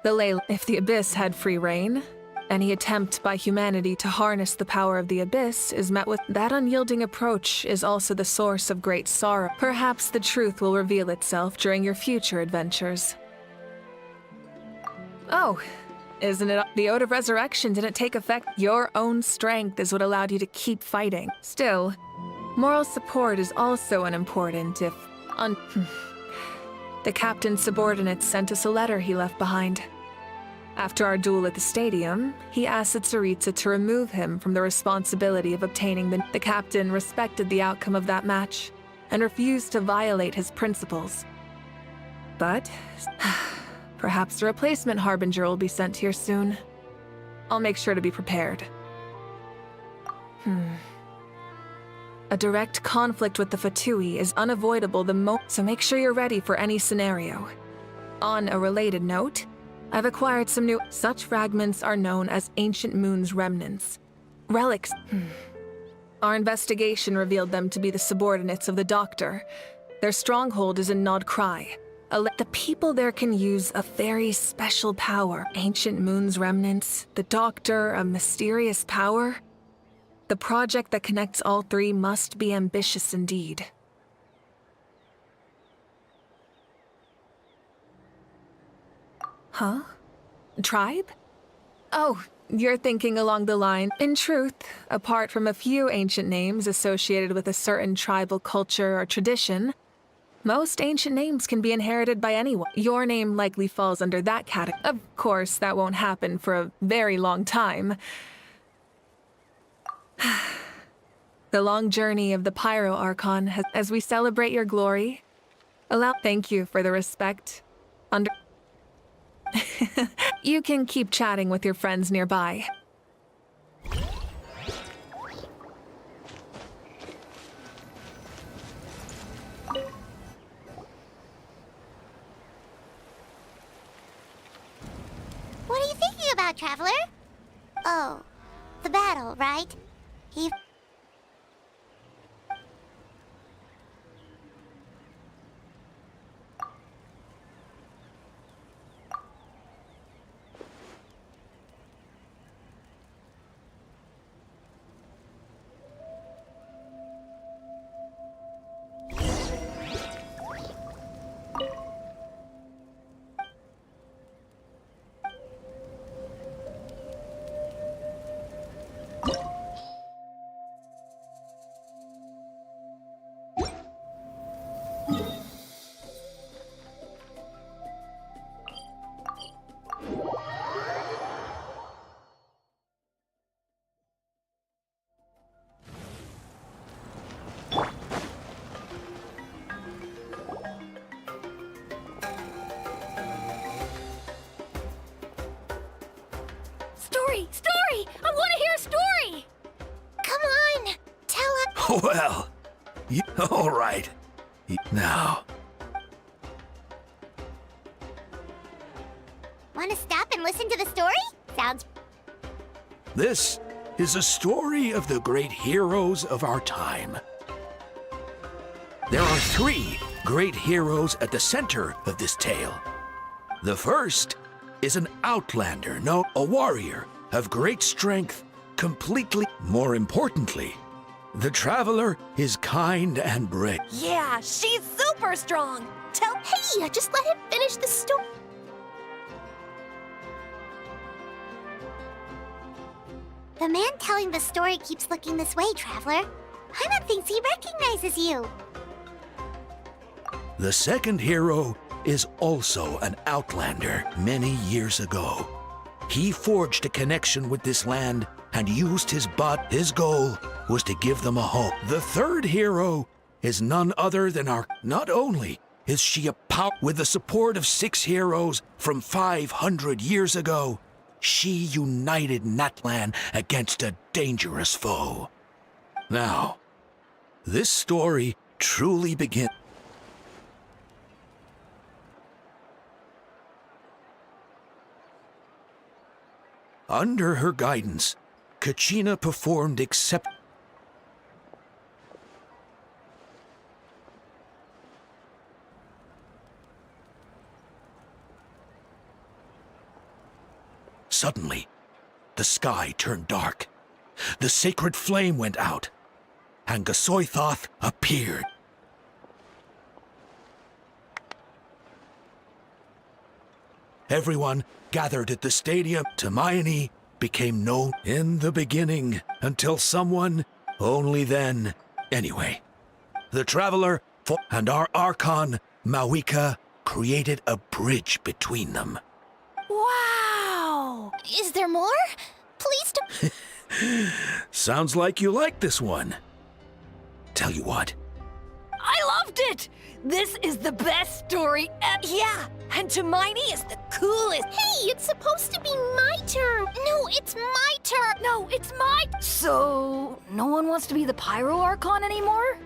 If the Abyss had free reign, any attempt by humanity to harness the power of the Abyss is met with that unyielding approach is also the source of great sorrow. Perhaps the truth will reveal itself during your future adventures. Oh, isn't it? The Ode of Resurrection didn't take effect. Your own strength is what allowed you to keep fighting. Still, moral support is also unimportant if... The captain's subordinates sent us a letter he left behind. After our duel at the stadium, he asked the Tsaritsa to remove him from the responsibility of obtaining the captain respected the outcome of that match and refused to violate his principles. But... perhaps a replacement Harbinger will be sent here soon. I'll make sure to be prepared. A direct conflict with the Fatui is unavoidable so make sure you're ready for any scenario. On a related note, I've acquired some new... Such fragments are known as Ancient Moon's remnants. Relics. Our investigation revealed them to be the subordinates of the Doctor. Their stronghold is in Nod Cry. The people there can use a very special power. Ancient Moon's remnants, the Doctor, a mysterious power. The project that connects all three must be ambitious indeed. Huh? Tribe? Oh, you're thinking along the line. In truth, apart from a few ancient names associated with a certain tribal culture or tradition, most ancient names can be inherited by anyone. Your name likely falls under that category. Of course, that won't happen for a very long time. The long journey of the Pyro Archon has, as we celebrate your glory, thank you for the respect. You can keep chatting with your friends nearby. What are you thinking about, Traveler? Oh, the battle, right? Story! I want to hear a story! Come on! Tell us! Well, all right. Now... Want to stop and listen to the story? Sounds... This is a story of the great heroes of our time. There are 3 great heroes at the center of this tale. The first is an outlander, a warrior of great strength, more importantly, the traveler is kind and brave. Yeah, she's super strong! Hey, just let him finish the story. The man telling the story keeps looking this way, Traveler. Paimon thinks he recognizes you. The second hero is also an outlander many years ago. He forged a connection with this land and used his bot. His goal was to give them a home. The third hero is none other than our... Not only is she a power... With the support of 6 heroes from 500 years ago, she united Natlan against a dangerous foe. Now, this story truly begins... Under her guidance, Kachina performed except... Suddenly, the sky turned dark. The sacred flame went out, and Gasoithoth appeared. Everyone gathered at the stadium. Hermione became known in the beginning until someone, only then. Anyway, the Traveler and our Archon, Mawika, created a bridge between them. Wow! Is there more? Please don't. Sounds like you like this one. Tell you what. I loved it! This is the best story ever. Yeah, and Hermione is the coolest. Hey, it's supposed to be my turn. No, it's my turn. No, it's my... So, no one wants to be the Pyro Archon anymore?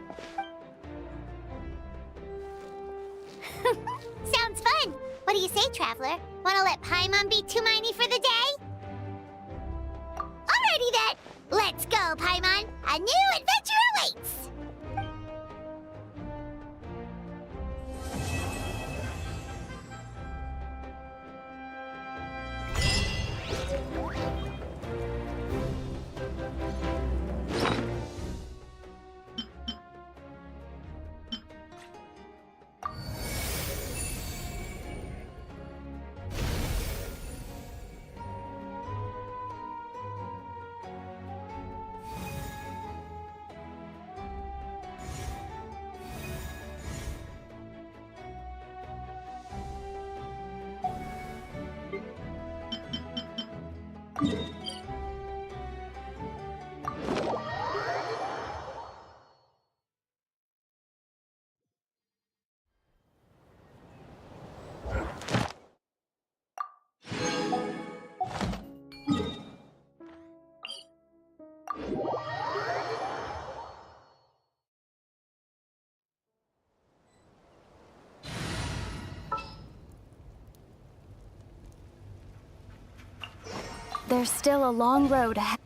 Sounds fun. What do you say, Traveler? Wanna let Paimon be Hermione for the day? Alrighty then. Let's go, Paimon. A new adventure awaits. There's still a long road ahead.